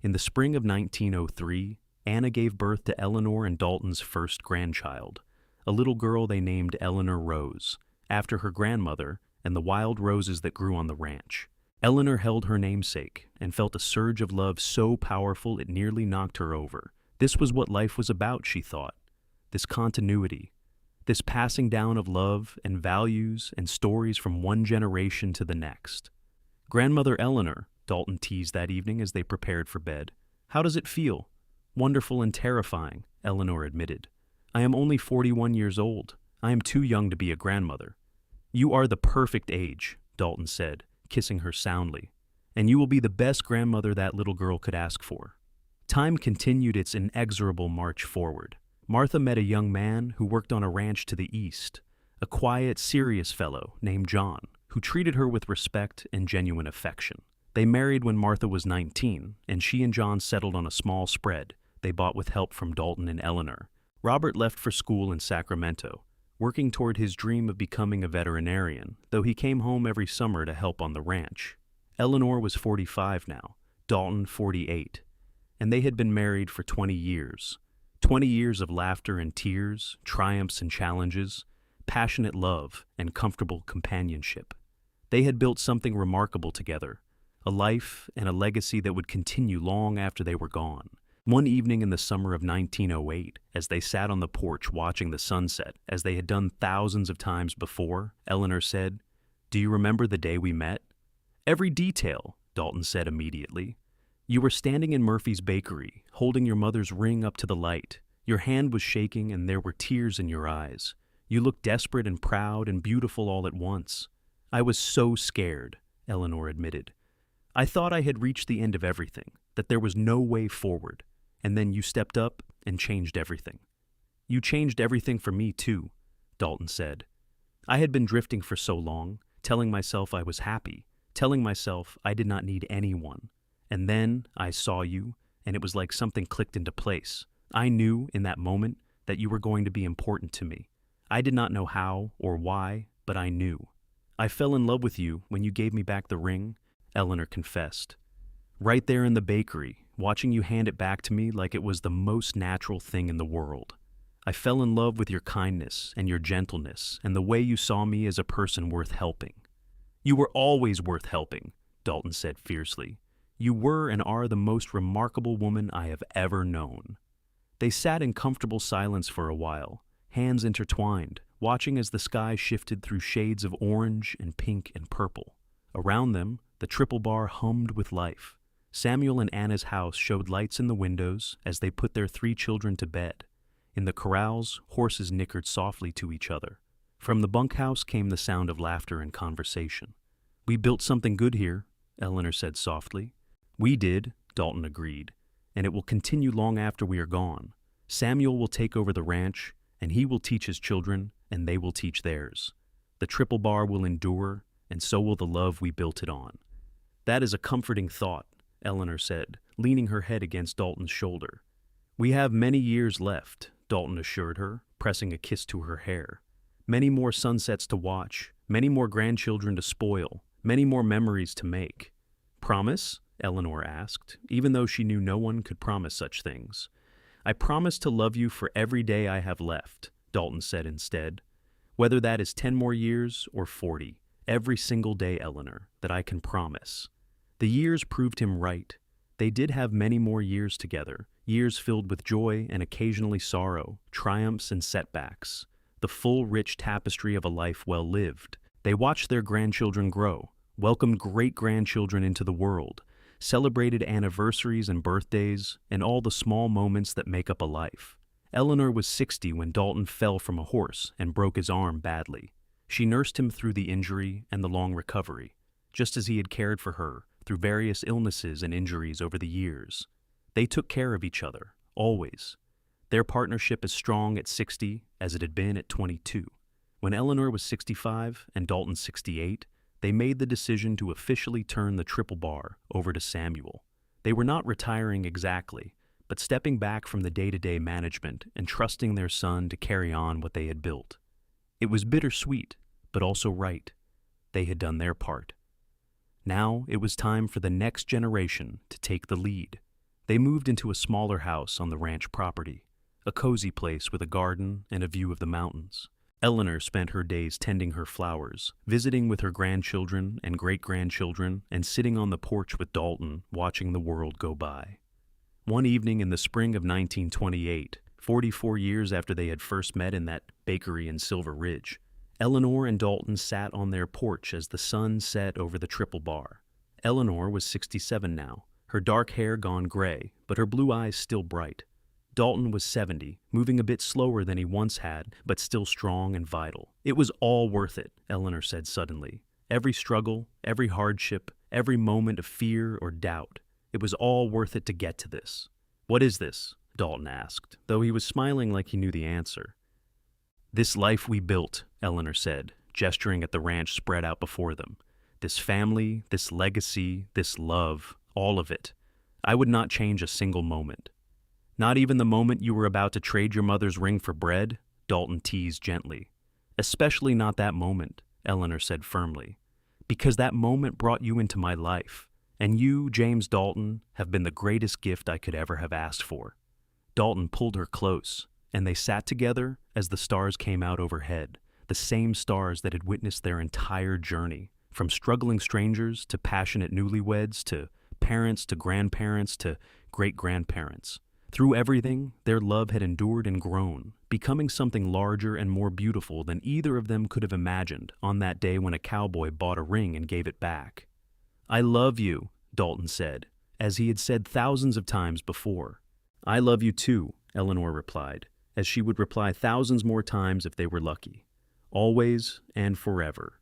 In the spring of 1903, Anna gave birth to Eleanor and Dalton's first grandchild, a little girl they named Eleanor Rose, after her grandmother and the wild roses that grew on the ranch. Eleanor held her namesake and felt a surge of love so powerful it nearly knocked her over. This was what life was about, she thought. This continuity, this passing down of love and values and stories from one generation to the next. "Grandmother Eleanor," Dalton teased that evening as they prepared for bed. "How does it feel?" "Wonderful and terrifying," Eleanor admitted. "I am only 41 years old. I am too young to be a grandmother." "You are the perfect age," Dalton said, kissing her soundly, "and you will be the best grandmother that little girl could ask for." Time continued its inexorable march forward. Martha met a young man who worked on a ranch to the east, a quiet, serious fellow named John, who treated her with respect and genuine affection. They married when Martha was 19, and she and John settled on a small spread they bought with help from Dalton and Eleanor. Robert left for school in Sacramento, working toward his dream of becoming a veterinarian, though he came home every summer to help on the ranch. Eleanor was 45 now, Dalton 48, and they had been married for 20 years. 20 years of laughter and tears, triumphs and challenges, passionate love and comfortable companionship. They had built something remarkable together, a life and a legacy that would continue long after they were gone. One evening in the summer of 1908, as they sat on the porch watching the sunset, as they had done thousands of times before, Eleanor said, "Do you remember the day we met?" "Every detail," Dalton said immediately. "You were standing in Murphy's bakery, holding your mother's ring up to the light. Your hand was shaking and there were tears in your eyes. You looked desperate and proud and beautiful all at once." "I was so scared," Eleanor admitted. "I thought I had reached the end of everything, that there was no way forward. And then you stepped up and changed everything." "You changed everything for me too," Dalton said. "I had been drifting for so long, telling myself I was happy, telling myself I did not need anyone. And then I saw you, and it was like something clicked into place. I knew in that moment that you were going to be important to me. I did not know how or why, but I knew. I fell in love with you when you gave me back the ring," Eleanor confessed. "Right there in the bakery, watching you hand it back to me like it was the most natural thing in the world. I fell in love with your kindness and your gentleness and the way you saw me as a person worth helping." "You were always worth helping," Dalton said fiercely. "You were and are the most remarkable woman I have ever known." They sat in comfortable silence for a while, hands intertwined, watching as the sky shifted through shades of orange and pink and purple. Around them, the Triple Bar hummed with life. Samuel and Anna's house showed lights in the windows as they put their 3 children to bed. In the corrals, horses nickered softly to each other. From the bunkhouse came the sound of laughter and conversation. "We built something good here," Eleanor said softly. "We did," Dalton agreed, "and it will continue long after we are gone. Samuel will take over the ranch, and he will teach his children, and they will teach theirs. The Triple Bar will endure, and so will the love we built it on." "That is a comforting thought," Eleanor said, leaning her head against Dalton's shoulder. "We have many years left," Dalton assured her, pressing a kiss to her hair. Many more sunsets to watch, many more grandchildren to spoil, many more memories to make. Promise? Eleanor asked, even though she knew no one could promise such things. I promise to love you for every day I have left, Dalton said instead. Whether that is 10 more years or 40, every single day, Eleanor, that I can promise. The years proved him right. They did have many more years together, years filled with joy and occasionally sorrow, triumphs and setbacks, the full, rich tapestry of a life well lived. They watched their grandchildren grow, welcomed great-grandchildren into the world, celebrated anniversaries and birthdays, and all the small moments that make up a life. Eleanor was 60 when Dalton fell from a horse and broke his arm badly. She nursed him through the injury and the long recovery, just as he had cared for her through various illnesses and injuries over the years. They took care of each other, always. Their partnership as strong at 60 as it had been at 22. When Eleanor was 65 and Dalton 68, they made the decision to officially turn the triple bar over to Samuel. They were not retiring exactly, but stepping back from the day-to-day management and trusting their son to carry on what they had built. It was bittersweet, but also right. They had done their part. Now it was time for the next generation to take the lead. They moved into a smaller house on the ranch property, a cozy place with a garden and a view of the mountains. Eleanor spent her days tending her flowers, visiting with her grandchildren and great-grandchildren, and sitting on the porch with Dalton, watching the world go by. One evening in the spring of 1928, 44 years after they had first met in that bakery in Silver Ridge, Eleanor and Dalton sat on their porch as the sun set over the triple bar. Eleanor was 67 now, her dark hair gone gray, but her blue eyes still bright. Dalton was 70, moving a bit slower than he once had, but still strong and vital. It was all worth it, Eleanor said suddenly. Every struggle, every hardship, every moment of fear or doubt. It was all worth it to get to this. What is this? Dalton asked, though he was smiling like he knew the answer. This life we built, Eleanor said, gesturing at the ranch spread out before them. This family, this legacy, this love, all of it. I would not change a single moment. Not even the moment you were about to trade your mother's ring for bread? Dalton teased gently. Especially not that moment, Eleanor said firmly, because that moment brought you into my life, and you, James Dalton, have been the greatest gift I could ever have asked for. Dalton pulled her close, and they sat together as the stars came out overhead, the same stars that had witnessed their entire journey, from struggling strangers to passionate newlyweds to parents to grandparents to great-grandparents. Through everything, their love had endured and grown, becoming something larger and more beautiful than either of them could have imagined on that day when a cowboy bought a ring and gave it back. I love you, Dalton said, as he had said thousands of times before. I love you too, Eleanor replied, as she would reply thousands more times if they were lucky. Always and forever.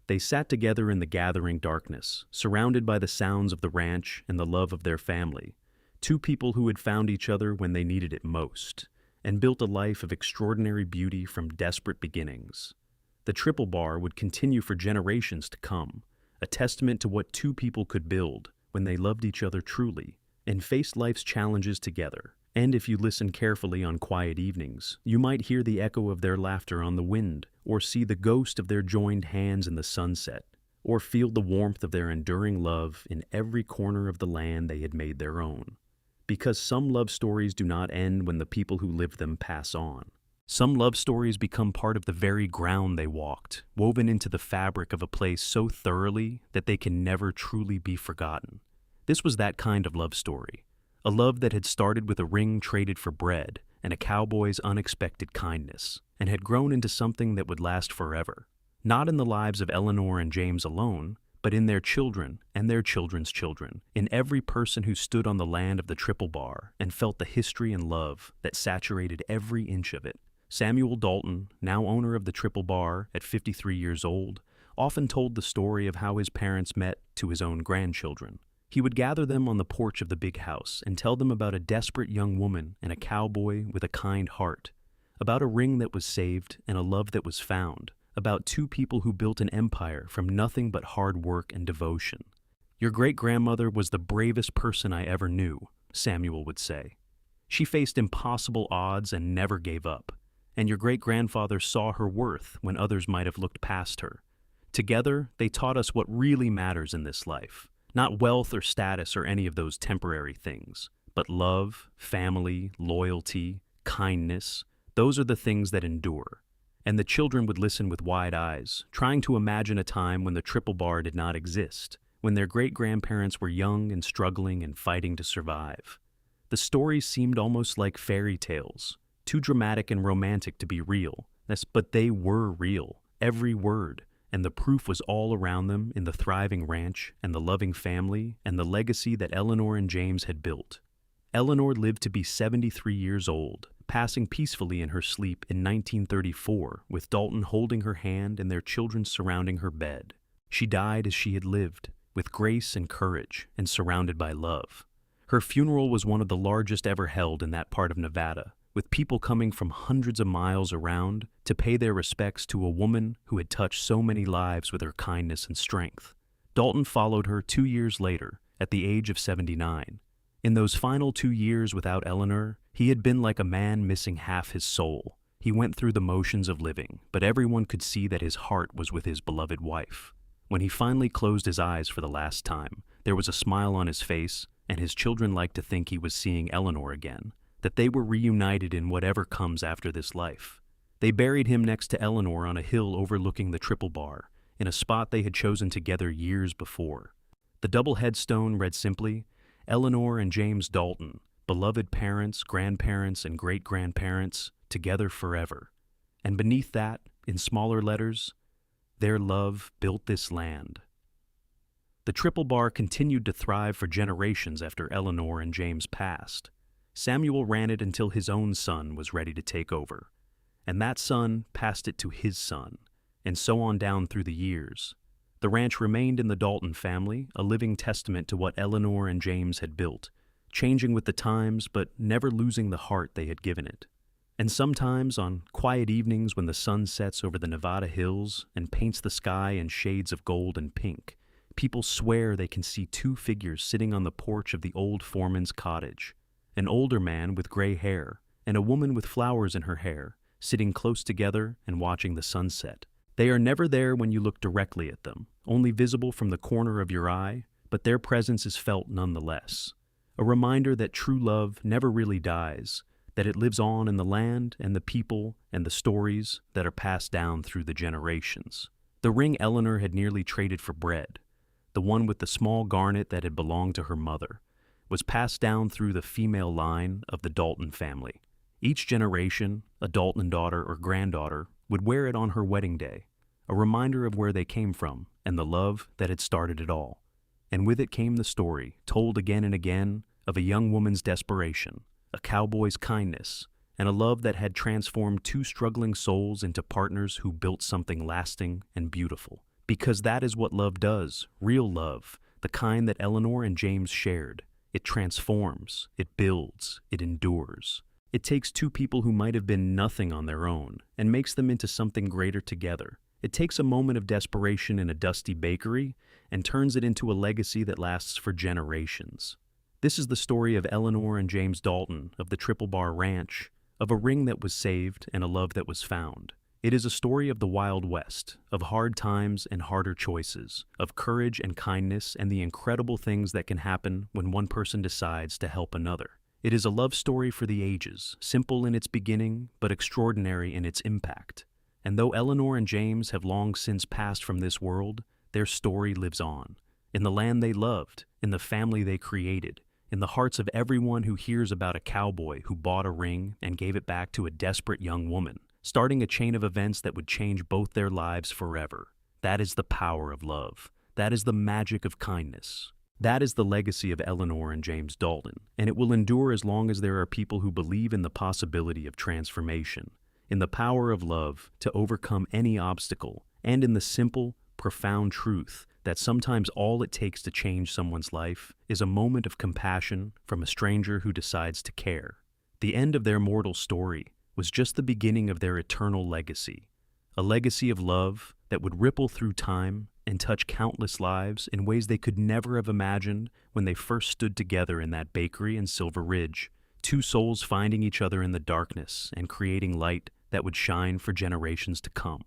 They sat together in the gathering darkness, surrounded by the sounds of the ranch and the love of their family. Two people who had found each other when they needed it most, and built a life of extraordinary beauty from desperate beginnings. The triple bar would continue for generations to come, a testament to what two people could build when they loved each other truly and faced life's challenges together. And if you listen carefully on quiet evenings, you might hear the echo of their laughter on the wind, or see the ghost of their joined hands in the sunset, or feel the warmth of their enduring love in every corner of the land they had made their own. Because some love stories do not end when the people who lived them pass on. Some love stories become part of the very ground they walked, woven into the fabric of a place so thoroughly that they can never truly be forgotten. This was that kind of love story, a love that had started with a ring traded for bread and a cowboy's unexpected kindness, and had grown into something that would last forever. Not in the lives of Eleanor and James alone, but in their children and their children's children, in every person who stood on the land of the triple bar and felt the history and love that saturated every inch of it. Samuel Dalton, now owner of the triple bar at 53 years old, often told the story of how his parents met to his own grandchildren. He would gather them on the porch of the big house and tell them about a desperate young woman and a cowboy with a kind heart, about a ring that was saved and a love that was found, about two people who built an empire from nothing but hard work and devotion. Your great-grandmother was the bravest person I ever knew, Samuel would say. She faced impossible odds and never gave up. and your great-grandfather saw her worth when others might have looked past her. Together, they taught us what really matters in this life, not wealth or status or any of those temporary things, but love, family, loyalty, kindness. Those are the things that endure. And the children would listen with wide eyes, trying to imagine a time when the triple bar did not exist, when their great-grandparents were young and struggling and fighting to survive. The stories seemed almost like fairy tales, too dramatic and romantic to be real, but they were real, every word, and the proof was all around them in the thriving ranch and the loving family and the legacy that Eleanor and James had built. Eleanor lived to be 73 years old, passing peacefully in her sleep in 1934, with Dalton holding her hand and their children surrounding her bed. She died as she had lived, with grace and courage, and surrounded by love. Her funeral was one of the largest ever held in that part of Nevada, with people coming from hundreds of miles around to pay their respects to a woman who had touched so many lives with her kindness and strength. Dalton followed her 2 years later, at the age of 79. In those final 2 years without Eleanor, he had been like a man missing half his soul. He went through the motions of living, but everyone could see that his heart was with his beloved wife. When he finally closed his eyes for the last time, there was a smile on his face, and his children liked to think he was seeing Eleanor again, that they were reunited in whatever comes after this life. They buried him next to Eleanor on a hill overlooking the triple bar, in a spot they had chosen together years before. The double headstone read simply, Eleanor and James Dalton, beloved parents, grandparents, and great-grandparents, together forever. And beneath that, in smaller letters, their love built this land. The triple bar continued to thrive for generations after Eleanor and James passed. Samuel ran it until his own son was ready to take over, and that son passed it to his son, and so on down through the years. The ranch remained in the Dalton family, a living testament to what Eleanor and James had built, changing with the times but never losing the heart they had given it. And sometimes, on quiet evenings when the sun sets over the Nevada hills and paints the sky in shades of gold and pink, people swear they can see two figures sitting on the porch of the old foreman's cottage. An older man with gray hair and a woman with flowers in her hair, sitting close together and watching the sunset. They are never there when you look directly at them, only visible from the corner of your eye, but their presence is felt nonetheless. A reminder that true love never really dies, that it lives on in the land and the people and the stories that are passed down through the generations. The ring Eleanor had nearly traded for bread, the one with the small garnet that had belonged to her mother, was passed down through the female line of the Dalton family. Each generation, a Dalton daughter or granddaughter, would wear it on her wedding day, a reminder of where they came from and the love that had started it all. And with it came the story, told again and again, of a young woman's desperation, a cowboy's kindness, and a love that had transformed two struggling souls into partners who built something lasting and beautiful. Because that is what love does, real love, the kind that Eleanor and James shared. It transforms, it builds, it endures. It takes two people who might have been nothing on their own and makes them into something greater together. It takes a moment of desperation in a dusty bakery and turns it into a legacy that lasts for generations. This is the story of Eleanor and James Dalton, of the Triple Bar Ranch, of a ring that was saved and a love that was found. It is a story of the Wild West, of hard times and harder choices, of courage and kindness and the incredible things that can happen when one person decides to help another. It is a love story for the ages, simple in its beginning, but extraordinary in its impact. And though Eleanor and James have long since passed from this world, their story lives on. In the land they loved, in the family they created, in the hearts of everyone who hears about a cowboy who bought a ring and gave it back to a desperate young woman, starting a chain of events that would change both their lives forever. That is the power of love. That is the magic of kindness. That is the legacy of Eleanor and James Dalton, and it will endure as long as there are people who believe in the possibility of transformation, in the power of love to overcome any obstacle, and in the simple, profound truth that sometimes all it takes to change someone's life is a moment of compassion from a stranger who decides to care. The end of their mortal story was just the beginning of their eternal legacy, a legacy of love that would ripple through time and touch countless lives in ways they could never have imagined when they first stood together in that bakery in Silver Ridge, two souls finding each other in the darkness and creating light that would shine for generations to come.